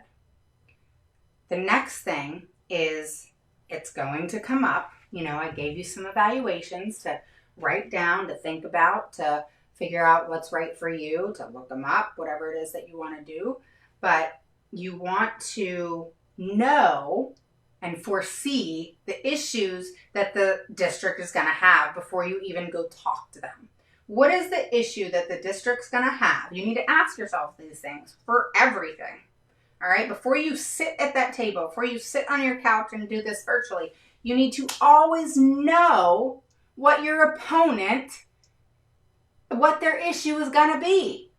S1: The next thing is it's going to come up. You know, I gave you some evaluations to write down, to think about, to figure out what's right for you, to look them up, whatever it is that you want to do. But you want to know and foresee the issues that the district is going to have before you even go talk to them. What is the issue that the district's going to have? You need to ask yourself these things for everything. All right, before you sit at that table, before you sit on your couch and do this virtually, you need to always know what your opponent, what their issue is going to be.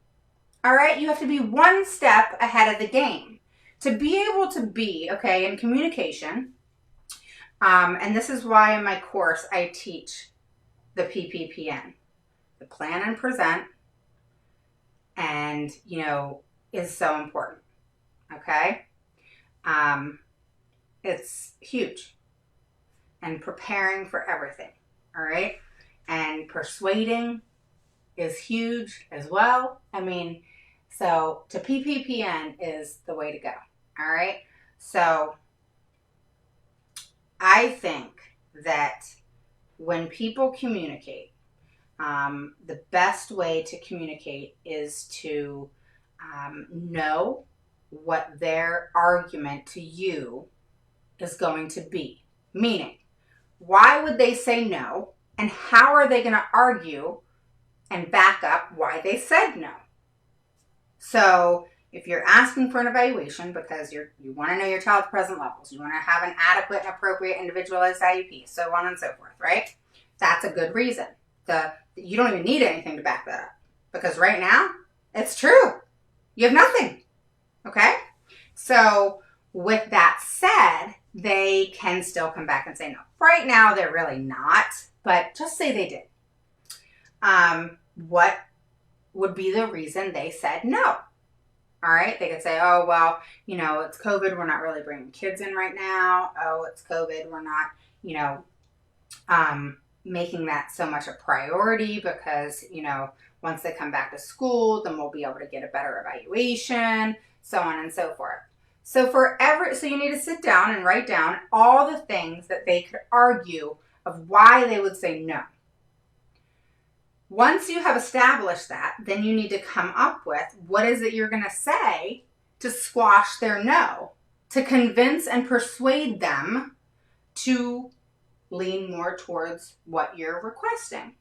S1: All right, you have to be one step ahead of the game. To be able to be, okay, in communication, and this is why in my course I teach the PPPN, the plan and present, and, you know, is so important. Okay? It's huge. And preparing for everything. All right? And persuading is huge as well. I mean, so to PPPN is the way to go. All right? So I think that when people communicate, the best way to communicate is to know what their argument to you is going to be. Meaning, why would they say no? And how are they going to argue and back up why they said no? So if you're asking for an evaluation because you want to know your child's present levels, you want to have an adequate and appropriate individualized IEP, so on and so forth, right? That's a good reason. You don't even need anything to back that up because right now, it's true. You have nothing, okay? So with that said, they can still come back and say no. Right now, they're really not, but just say they did. What would be the reason they said no? All right, they could say, oh, well, it's COVID. We're not really bringing kids in right now. Oh, it's COVID. We're not, making that so much a priority because, once they come back to school, then we'll be able to get a better evaluation, so on and so forth. So you need to sit down and write down all the things that they could argue of why they would say no. Once you have established that, then you need to come up with what is it you're going to say to squash their no, to convince and persuade them to lean more towards what you're requesting.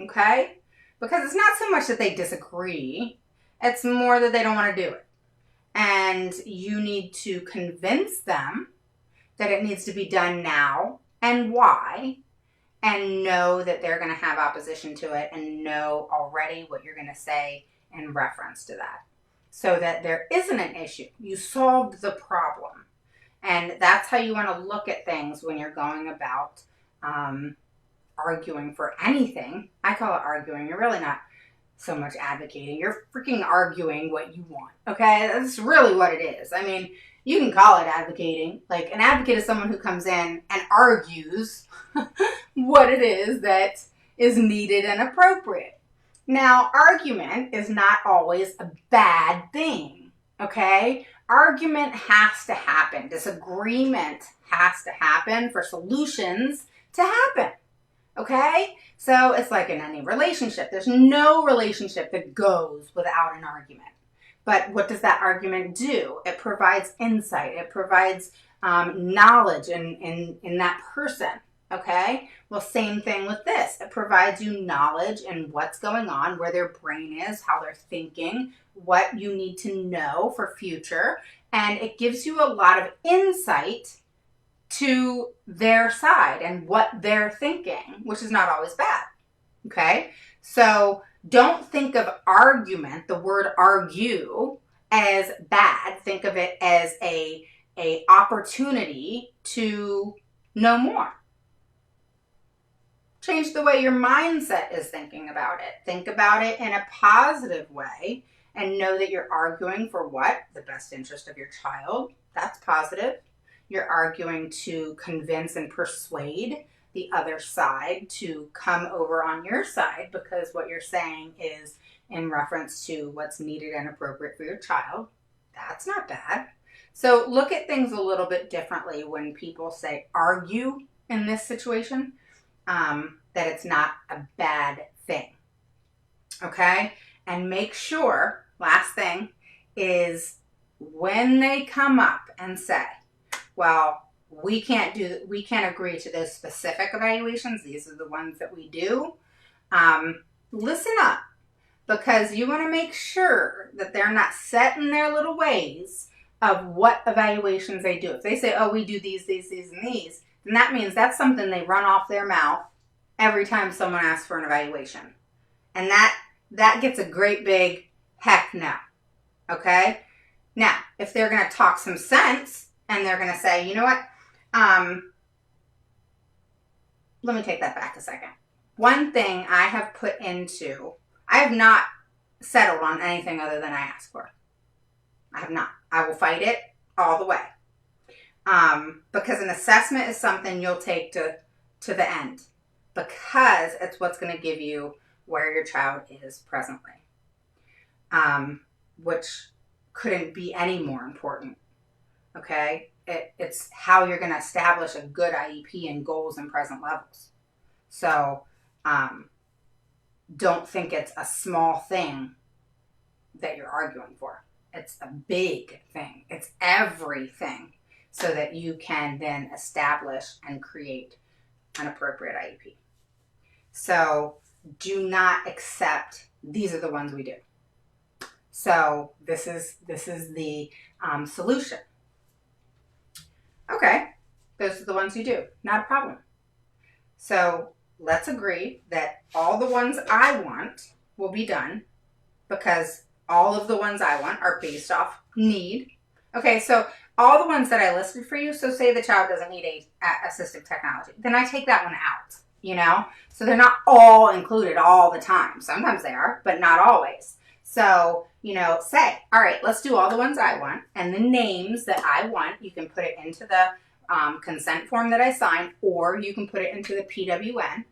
S1: Okay? Because it's not so much that they disagree, it's more that they don't want to do it. And you need to convince them that it needs to be done now and why, and know that they're going to have opposition to it and know already what you're going to say in reference to that so that there isn't an issue. You solved the problem. And that's how you want to look at things when you're going about arguing for anything. I call it arguing. You're really not so much advocating. You're freaking arguing what you want. Okay? That's really what it is. I mean, you can call it advocating. Like, an advocate is someone who comes in and argues what it is that is needed and appropriate. Now, argument is not always a bad thing, okay? Argument has to happen. Disagreement has to happen for solutions to happen, okay? So it's like in any relationship. There's no relationship that goes without an argument. But what does that argument do? It provides insight. It provides knowledge in that person, okay? Well, same thing with this. It provides you knowledge in what's going on, where their brain is, how they're thinking, what you need to know for future. And it gives you a lot of insight to their side and what they're thinking, which is not always bad, okay? So don't think of argument, the word argue, as bad. Think of it as a opportunity to know more. Change the way your mindset is thinking about it. Think about it in a positive way and know that you're arguing for what? The best interest of your child. That's positive. You're arguing to convince and persuade the other side to come over on your side because what you're saying is in reference to what's needed and appropriate for your child. That's not bad. So look at things a little bit differently when people say argue in this situation, that it's not a bad thing. Okay? And make sure, last thing, is when they come up and say, well, we can't agree to those specific evaluations. These are the ones that we do. Listen up, because you want to make sure that they're not set in their little ways of what evaluations they do. If they say, oh, we do these, and these, then that means that's something they run off their mouth every time someone asks for an evaluation. And that gets a great big heck no. Okay? Now, if they're going to talk some sense and they're going to say, you know what? Let me take that back a second. One thing I have not settled on anything other than I asked for. I have not. I will fight it all the way. Because an assessment is something you'll take to the end. Because it's what's going to give you where your child is presently. Which couldn't be any more important. Okay? It's how you're going to establish a good IEP and goals and present levels. So, don't think it's a small thing that you're arguing for. It's a big thing. It's everything. so that you can then establish and create an appropriate IEP. So do not accept, these are the ones we do. So this is the solution. Okay, those are the ones you do. Not a problem. So let's agree that all the ones I want will be done because all of the ones I want are based off need. Okay, so all the ones that I listed for you, so say the child doesn't need a assistive technology, then I take that one out, you know? So they're not all included all the time. Sometimes they are, but not always. So, you know, say, all right, let's do all the ones I want, and the names that I want, you can put it into the consent form that I sign, or you can put it into the PWN,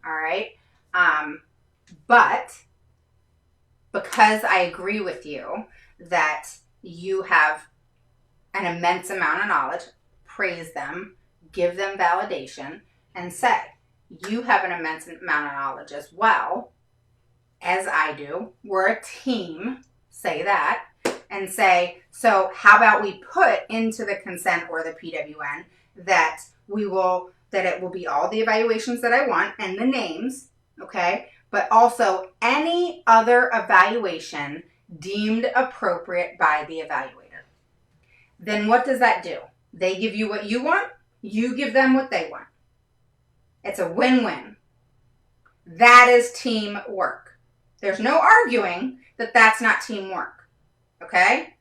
S1: all right? But because I agree with you that you have an immense amount of knowledge, praise them, give them validation, and say, you have an immense amount of knowledge as well, as I do. We're a team, say that, and say, so how about we put into the consent or the PWN that it will be all the evaluations that I want and the names, okay? But also any other evaluation deemed appropriate by the evaluator. Then what does that do? They give you what you want, you give them what they want. It's a win-win. That is teamwork. There's no arguing that that's not teamwork, okay?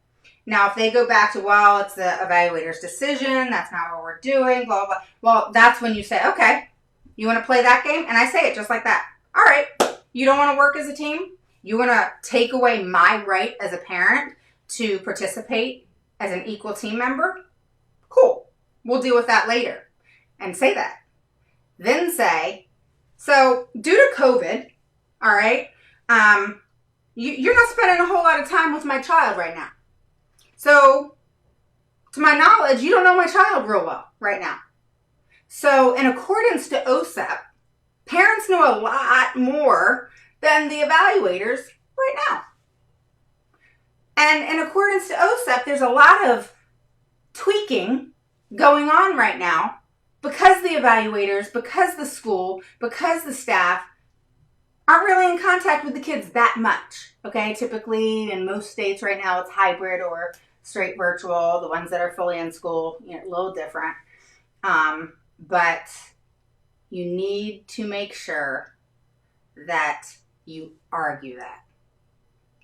S1: Now, if they go back to, well, it's the evaluator's decision, that's not what we're doing, blah, blah, blah. Well, that's when you say, okay, you want to play that game? And I say it just like that. All right, you don't want to work as a team? You want to take away my right as a parent to participate as an equal team member? Cool. We'll deal with that later. And say that. Then say, so due to COVID, all right, you're not spending a whole lot of time with my child right now. So to my knowledge, you don't know my child real well right now. So in accordance to OSEP, parents know a lot more than the evaluators right now. And in accordance to OSEP, there's a lot of tweaking going on right now because the evaluators, because the school, because the staff aren't really in contact with the kids that much. Okay, typically in most states right now, it's hybrid or straight virtual. The ones that are fully in school, you know, a little different. But you need to make sure that you argue that.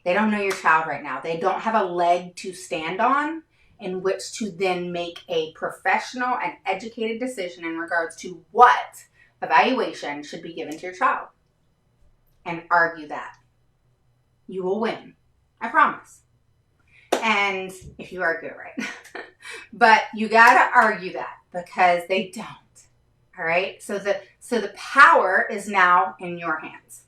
S1: They don't know your child right now. They don't have a leg to stand on in which to then make a professional and educated decision in regards to what evaluation should be given to your child. And argue that. You will win. I promise. And if you argue it right. But you gotta argue that because they don't. All right? So the power is now in your hands.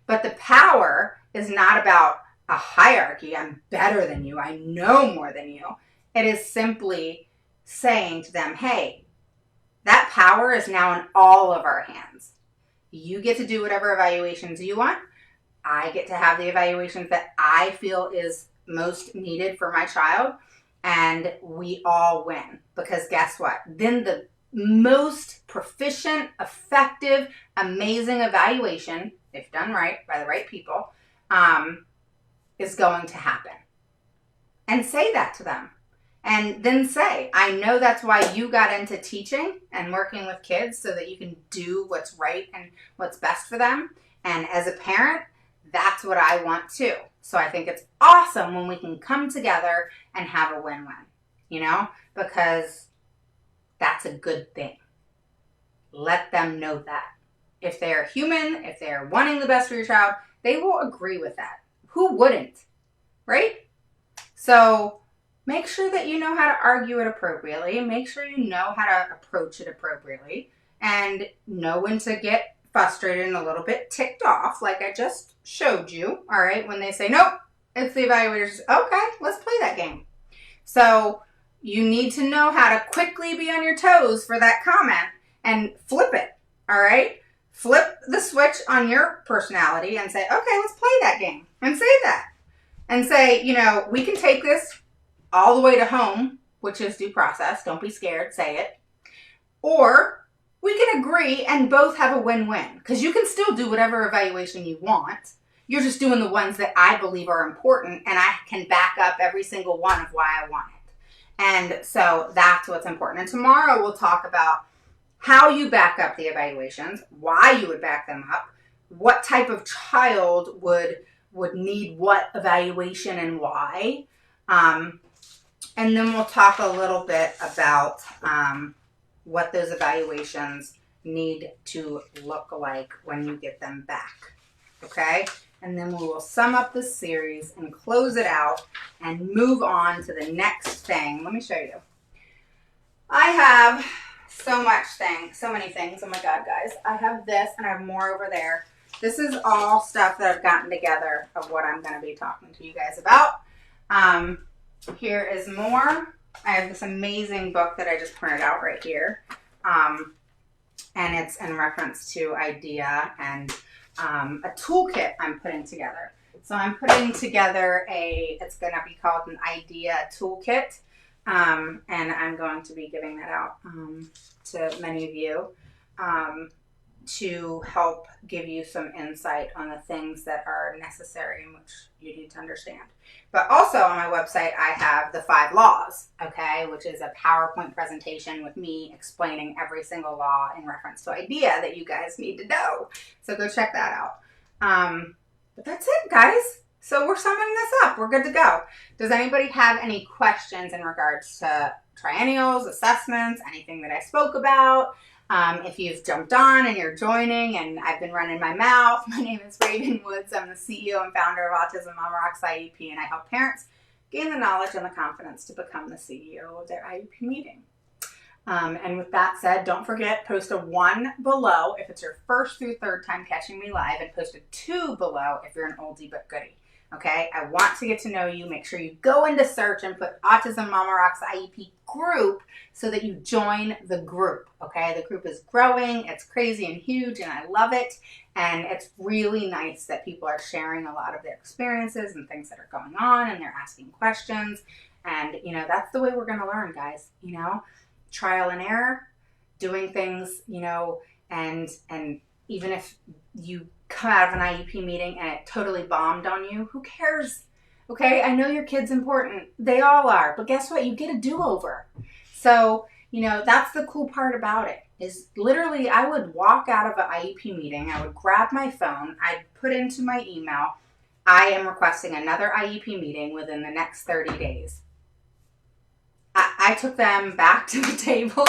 S1: But the power is not about a hierarchy. I'm better than you. I know more than you. It is simply saying to them, hey, that power is now in all of our hands. You get to do whatever evaluations you want. I get to have the evaluations that I feel is most needed for my child. And we all win. Because guess what? Then the most proficient, effective, amazing evaluation, if done right by the right people, is going to happen. And say that to them. And then say, I know that's why you got into teaching and working with kids so that you can do what's right and what's best for them. And as a parent, that's what I want too. So I think it's awesome when we can come together and have a win-win, you know, because that's a good thing. Let them know that. If they're human, if they're wanting the best for your child, they will agree with that. Who wouldn't, right? So make sure that you know how to argue it appropriately. Make sure you know how to approach it appropriately and know when to get frustrated and a little bit ticked off, like I just showed you, all right? When they say, nope, it's the evaluators. Okay, let's play that game. So you need to know how to quickly be on your toes for that comment and flip it, all right? Flip the switch on your personality and say, okay, let's play that game. And say that. And say, you know, we can take this all the way to home which is due process. Don't be scared, say it. Or we can agree and both have a win-win, because you can still do whatever evaluation you want. You're just doing the ones that I believe are important, and I can back up every single one of why I want it. And so that's what's important. And tomorrow we'll talk about how you back up the evaluations, why you would back them up, what type of child would need what evaluation and why. And then we'll talk a little bit about what those evaluations need to look like when you get them back. Okay? And then we will sum up this series and close it out and move on to the next thing. Let me show you. I have so many things. Oh my God, guys. I have this and I have more over there. This is all stuff that I've gotten together of what I'm going to be talking to you guys about. Here is more. I have this amazing book that I just printed out right here. And it's in reference to IDEA and a toolkit I'm putting together. So I'm putting together it's going to be called an IDEA toolkit. And I'm going to be giving that out to many of you to help give you some insight on the things that are necessary and which you need to understand. But also on my website, I have the 5 laws, okay, which is a PowerPoint presentation with me explaining every single law in reference to IDEA that you guys need to know. So go check that out. But that's it, guys. So we're summing this up. We're good to go. Does anybody have any questions in regards to triennials, assessments, anything that I spoke about? If you've jumped on and you're joining and I've been running my mouth, my name is Raven Woods. I'm the CEO and founder of Autism Mama Rocks IEP, and I help parents gain the knowledge and the confidence to become the CEO of their IEP meeting. And with that said, don't forget, post a 1 below if it's your first through third time catching me live, and post a 2 below if you're an oldie but goodie. Okay, I want to get to know you. Make sure you go into search and put Autism Mama Rocks IEP group so that you join the group. Okay, the group is growing. It's crazy and huge, and I love it. And it's really nice that people are sharing a lot of their experiences and things that are going on, and they're asking questions. And, you know, that's the way we're going to learn, guys. You know, trial and error, doing things, you know, and even if you come out of an IEP meeting and it totally bombed on you, who cares? Okay, I know your kid's important. They all are. But guess what? You get a do-over. So, you know, that's the cool part about it, is literally I would walk out of an IEP meeting, I would grab my phone, I'd put into my email, I am requesting another IEP meeting within the next 30 days. I took them back to the table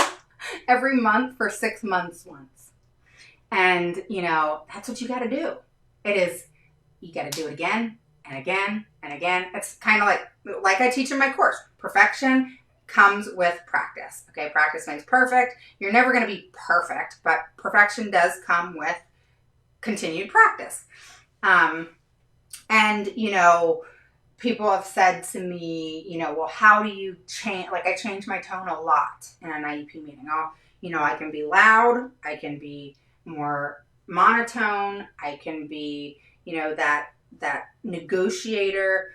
S1: every month for 6 months once. And, you know, that's what you got to do. It is, you got to do it again and again and again. It's kind of like I teach in my course. Perfection comes with practice. Okay, practice makes perfect. You're never going to be perfect, but perfection does come with continued practice. And, you know, people have said to me, you know, well, how do you change? Like, I change my tone a lot in an IEP meeting. I can be loud. I can be more monotone. I can be, you know, that negotiator,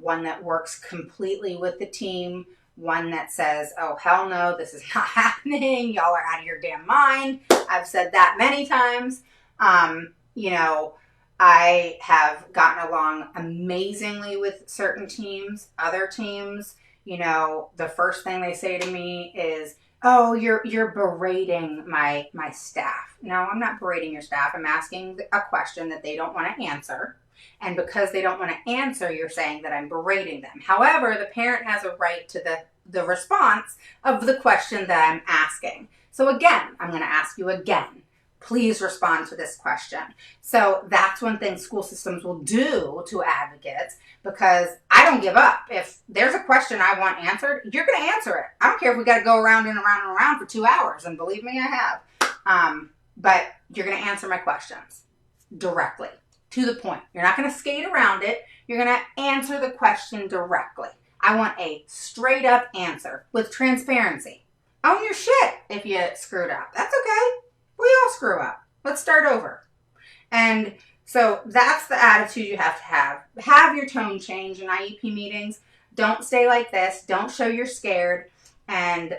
S1: one that works completely with the team, one that says, oh, hell no, this is not happening. Y'all are out of your damn mind. I've said that many times. You know, I have gotten along amazingly with certain teams. Other teams, you know, the first thing they say to me is, oh, you're berating my staff. No, I'm not berating your staff. I'm asking a question that they don't want to answer. And because they don't want to answer, you're saying that I'm berating them. However, the parent has a right to the response of the question that I'm asking. So again, I'm going to ask you again. Please respond to this question. So that's one thing school systems will do to advocates, because I don't give up. If there's a question I want answered, you're going to answer it. I don't care if we got to go around and around and around for 2 hours. And believe me, I have. But you're going to answer my questions directly, to the point. You're not going to skate around it. You're going to answer the question directly. I want a straight up answer with transparency. Own your shit if you screwed up. That's okay. We all screw up. Let's start over. And so that's the attitude you have to have. Have your tone change in IEP meetings. Don't stay like this. Don't show you're scared, and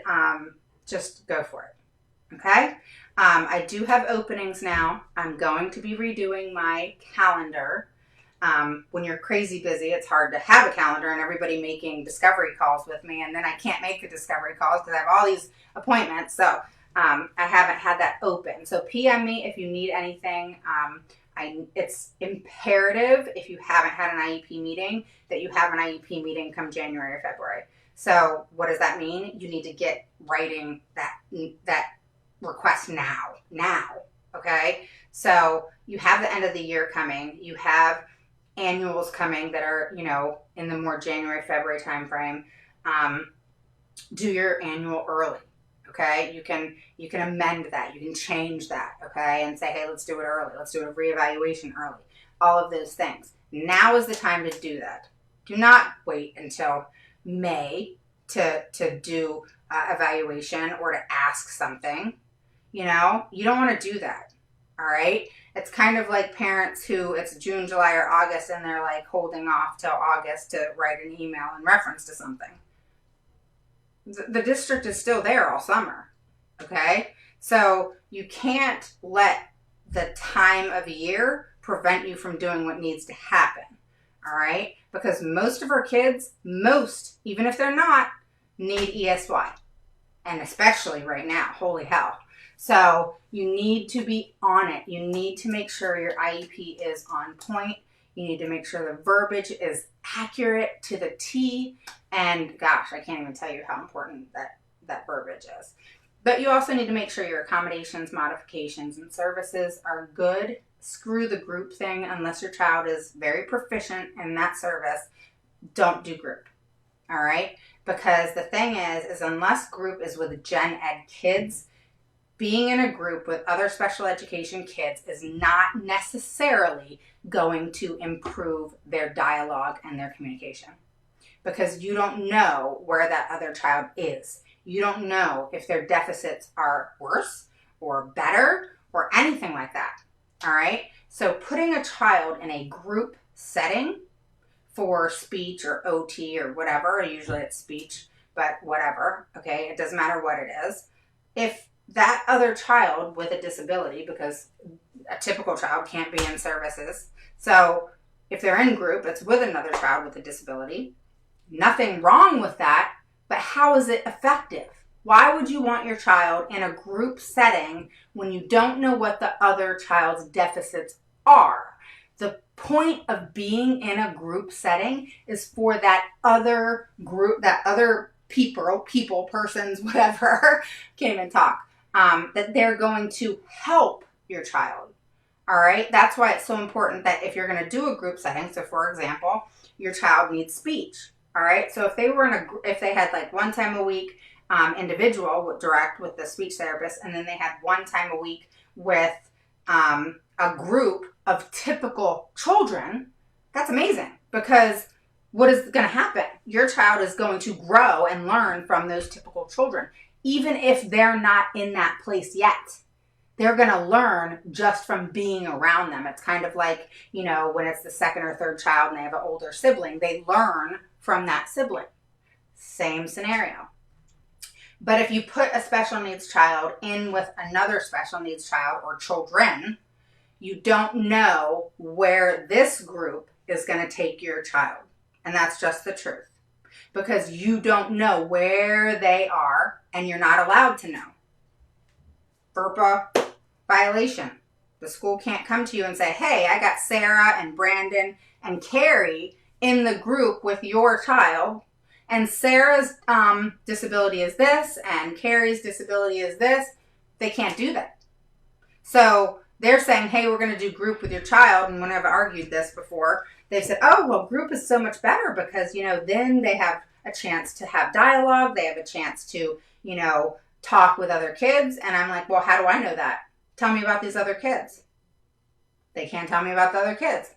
S1: just go for it. Okay? I do have openings now. I'm going to be redoing my calendar. When you're crazy busy, it's hard to have a calendar and everybody making discovery calls with me, and then I can't make the discovery calls because I have all these appointments. So I haven't had that open. So PM me if you need anything. It's imperative, if you haven't had an IEP meeting, that you have an IEP meeting come January or February. So what does that mean? You need to get writing that request now. Okay? So you have the end of the year coming. You have annuals coming that are, in the more January, February timeframe. Do your annual early. Okay, you can amend that. You can change that. Okay, and say, hey, let's do it early. Let's do a reevaluation early. All of those things. Now is the time to do that. Do not wait until May to do evaluation or to ask something. You don't want to do that. All right. It's kind of like parents who it's June, July, or August, and they're like holding off till August to write an email in reference to something. The district is still there all summer, okay? So you can't let the time of year prevent you from doing what needs to happen, all right? Because most of our kids, even if they're not, need ESY, and especially right now, holy hell. So you need to be on it. You need to make sure your IEP is on point. You need to make sure the verbiage is accurate to the T. And gosh, I can't even tell you how important that verbiage is. But you also need to make sure your accommodations, modifications, and services are good. Screw the group thing unless your child is very proficient in that service. Don't do group. All right? Because the thing is unless group is with gen ed kids, being in a group with other special education kids is not necessarily going to improve their dialogue and their communication, because you don't know where that other child is. You don't know if their deficits are worse or better or anything like that. All right? So putting a child in a group setting for speech or OT or whatever, usually it's speech, but whatever, okay? It doesn't matter what it is. If that other child with a disability, because a typical child can't be in services. So if they're in group, it's with another child with a disability. Nothing wrong with that, but how is it effective? Why would you want your child in a group setting when you don't know what the other child's deficits are? The point of being in a group setting is for that other group, that other people, persons, whatever, can't even talk. That they're going to help your child. All right. That's why it's so important that if you're going to do a group setting, so for example, your child needs speech. All right. So if they had like one time a week individual direct with the speech therapist, and then they had one time a week with a group of typical children, that's amazing, because what is going to happen? Your child is going to grow and learn from those typical children. Even if they're not in that place yet, they're going to learn just from being around them. It's kind of like, when it's the second or third child and they have an older sibling, they learn from that sibling. Same scenario. But if you put a special needs child in with another special needs child or children, you don't know where this group is going to take your child. And that's just the truth. Because you don't know where they are, and you're not allowed to know. FERPA violation. The school can't come to you and say, hey, I got Sarah and Brandon and Carrie in the group with your child, and Sarah's disability is this, and Carrie's disability is this. They can't do that. So they're saying, hey, we're going to do group with your child, and when I've argued this before, they said, oh, well, group is so much better because, then they have a chance to have dialogue. They have a chance to, talk with other kids. And I'm like, well, how do I know that? Tell me about these other kids. They can't tell me about the other kids.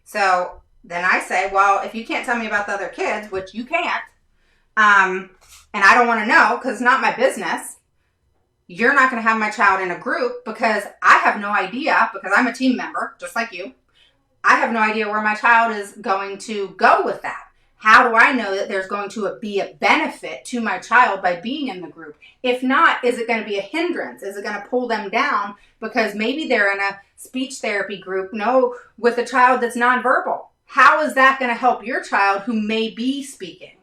S1: So then I say, well, if you can't tell me about the other kids, which you can't, and I don't want to know because it's not my business, you're not going to have my child in a group because I have no idea, because I'm a team member, just like you. I have no idea where my child is going to go with that. How do I know that there's going to be a benefit to my child by being in the group? If not, is it going to be a hindrance? Is it going to pull them down because maybe they're in a speech therapy group, with a child that's nonverbal? How is that going to help your child who may be speaking?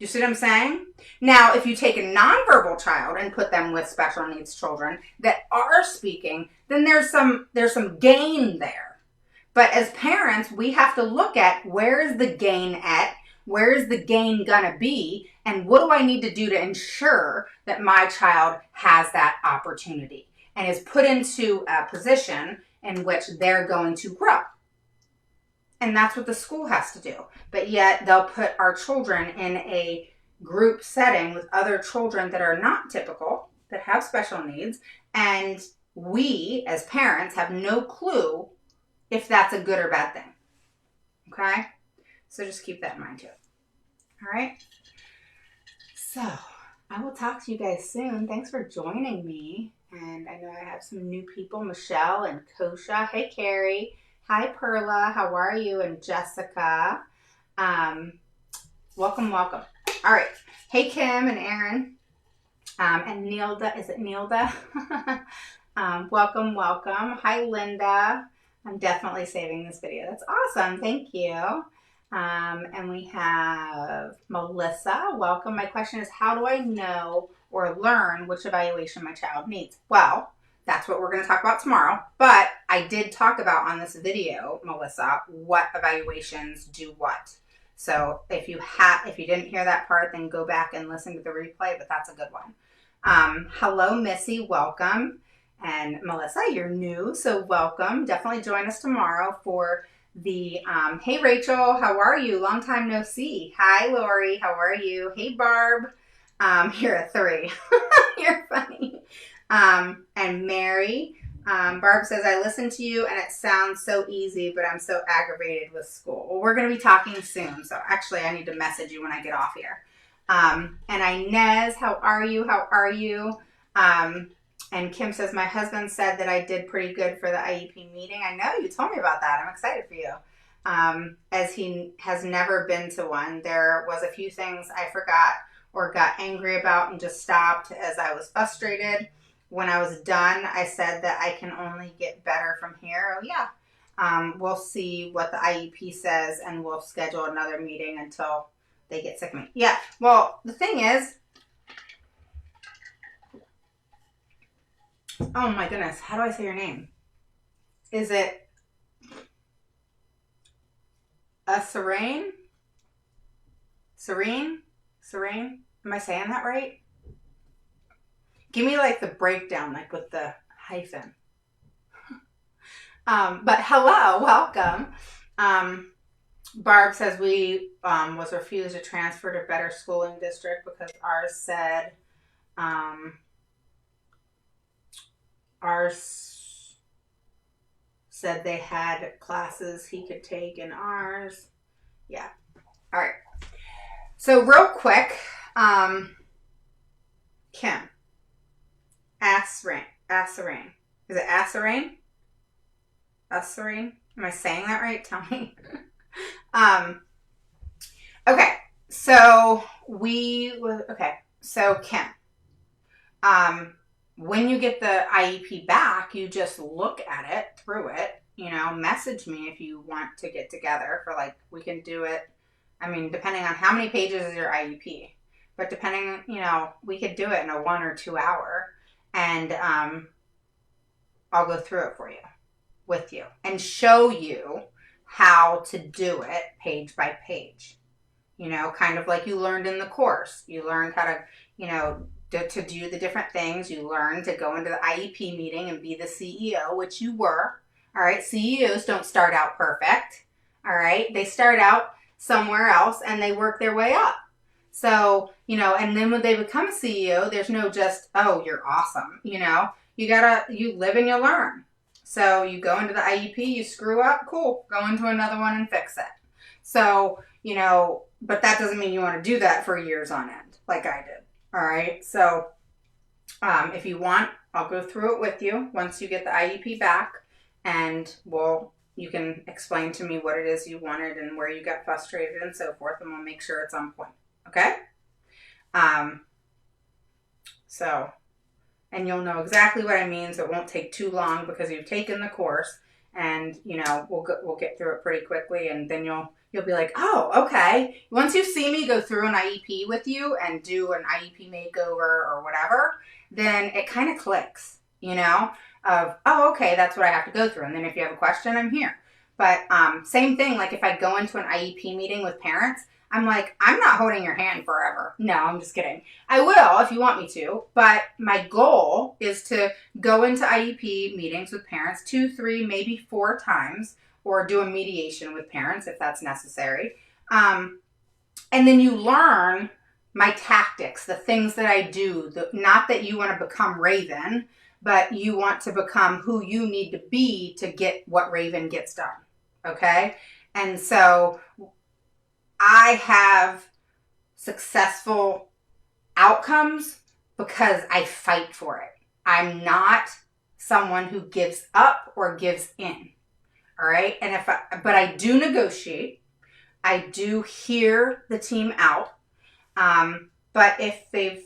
S1: You see what I'm saying? Now, if you take a nonverbal child and put them with special needs children that are speaking, then there's some gain there. But as parents, we have to look at where is the gain at, where is the gain gonna be, and what do I need to do to ensure that my child has that opportunity and is put into a position in which they're going to grow. And that's what the school has to do. But yet they'll put our children in a group setting with other children that are not typical, that have special needs, and we as parents have no clue if that's a good or bad thing. Okay? So just keep that in mind too. All right? So I will talk to you guys soon. Thanks for joining me. And I know I have some new people, Michelle and Kosha. Hey, Carrie. Hi, Perla. How are you? And Jessica. Welcome. All right. Hey, Kim and Aaron. And Nilda. Is it Nilda? Welcome. Hi, Linda. I'm definitely saving this video. That's awesome. Thank you. And we have Melissa. Welcome. My question is, how do I know or learn which evaluation my child needs? Well, that's what we're going to talk about tomorrow. But I did talk about on this video, Melissa, what evaluations do what. So if you didn't hear that part, then go back and listen to the replay, but that's a good one. Hello, Missy. Welcome. And Melissa, you're new, so welcome. Definitely join us tomorrow for the, hey, Rachel, how are you? Long time no see. Hi, Lori, how are you? Hey, Barb. You're a 3. You're funny. And Mary, Barb says, I listen to you and it sounds so easy, but I'm so aggravated with school. Well, we're going to be talking soon. So actually I need to message you when I get off here. And Inez, how are you? And Kim says, my husband said that I did pretty good for the IEP meeting. I know you told me about that. I'm excited for you. As he has never been to one. There was a few things I forgot or got angry about and just stopped as I was frustrated. When I was done, I said that I can only get better from here. Oh, yeah. We'll see what the IEP says, and we'll schedule another meeting until they get sick of me. Yeah, well, the thing is, oh my goodness, how do I say your name? Is it Serene? Serene? Am I saying that right? Give me like the breakdown, like with the hyphen. But hello, welcome. Barb says we was refused to transfer to better schooling district because ours said they had classes he could take in ours. Yeah. All right. So real quick, Kim. Asserine. Is it Asserine? Asserine? Am I saying that right? Tell me. Okay. So So Kim, when you get the IEP back, you just look at it, through it, message me if you want to get together for we can do it. I mean, depending on how many pages is your IEP, but depending, we could do it in a 1 or 2 hour. And I'll go through it with you and show you how to do it page by page. Kind of like you learned in the course. You learned how to, to do the different things. You learned to go into the IEP meeting and be the CEO, which you were. All right, CEOs don't start out perfect. All right, they start out somewhere else and they work their way up. So, and then when they become a CEO, there's no just, oh, you're awesome. You live and you learn. So you go into the IEP, you screw up, cool. Go into another one and fix it. So, but that doesn't mean you want to do that for years on end, like I did. All right. So, if you want, I'll go through it with you once you get the IEP back, and we'll you can explain to me what it is you wanted and where you got frustrated and so forth, and we'll make sure it's on point. Okay? So, and you'll know exactly what I mean, so it won't take too long because you've taken the course, and we'll get through it pretty quickly, and then you'll be like, oh, okay. Once you see me go through an IEP with you and do an IEP makeover or whatever, then it kind of clicks, of, oh, okay, that's what I have to go through. And then if you have a question, I'm here. But same thing, like if I go into an IEP meeting with parents, I'm like, I'm not holding your hand forever. No, I'm just kidding. I will if you want me to, but my goal is to go into IEP meetings with parents 2, 3, maybe 4 times, or do a mediation with parents if that's necessary. And then you learn my tactics, the things that I do, not that you want to become Raven, but you want to become who you need to be to get what Raven gets done. Okay? And so I have successful outcomes because I fight for it. I'm not someone who gives up or gives in. All right? And but I do negotiate. I do hear the team out. But I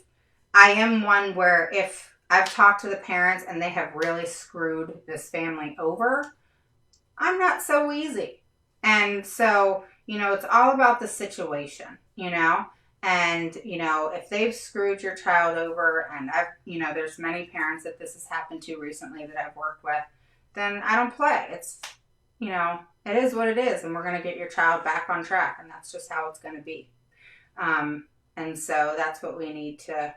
S1: am one where if I've talked to the parents and they have really screwed this family over, I'm not so easy. And so, it's all about the situation, and, if they've screwed your child over, and there's many parents that this has happened to recently that I've worked with, then I don't play. It's, it is what it is, and we're going to get your child back on track, and that's just how it's going to be. And so that's what we need to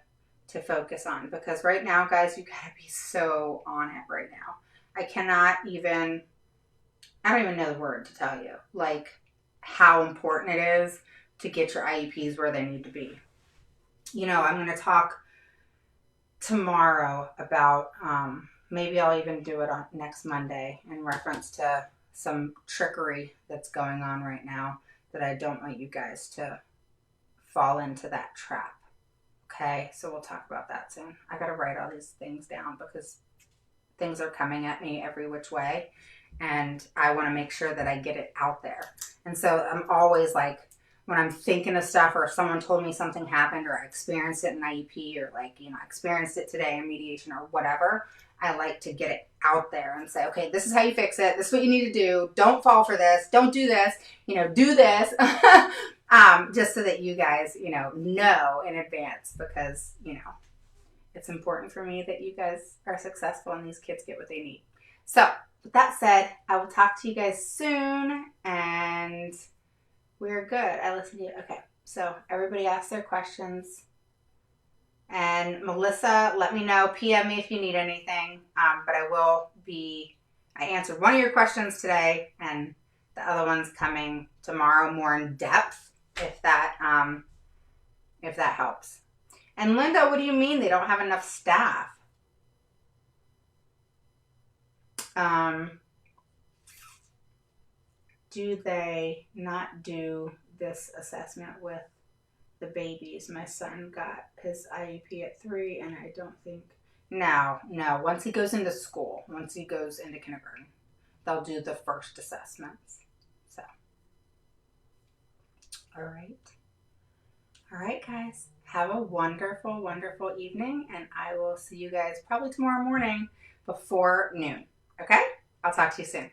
S1: focus on, because right now, guys, you got to be so on it right now. I don't even know the word to tell you, like, how important it is to get your IEPs where they need to be. I'm going to talk tomorrow about, maybe I'll even do it on next Monday in reference to some trickery that's going on right now that I don't want you guys to fall into that trap. Okay, so we'll talk about that soon. I got to write all these things down because things are coming at me every which way, and I want to make sure that I get it out there. And so I'm always like, when I'm thinking of stuff, or if someone told me something happened, or I experienced it in IEP, or I experienced it today in mediation or whatever, I like to get it out there and say, okay, this is how you fix it. This is what you need to do. Don't fall for this. Don't do this. Do this. Just so that you guys, know in advance, because, it's important for me that you guys are successful and these kids get what they need. So with that said, I will talk to you guys soon, and we're good. I listened to you. Okay. So everybody ask their questions. And Melissa, let me know. PM me if you need anything. But I answered one of your questions today, and the other one's coming tomorrow, more in depth, if that helps. And Linda, what do you mean they don't have enough staff? Do they not do this assessment with the babies? My son got his IEP at 3, and I don't think... No. Once he goes into school, once he goes into kindergarten, they'll do the first assessments. So, all right, guys. Have a wonderful, wonderful evening, and I will see you guys probably tomorrow morning before noon. Okay? I'll talk to you soon.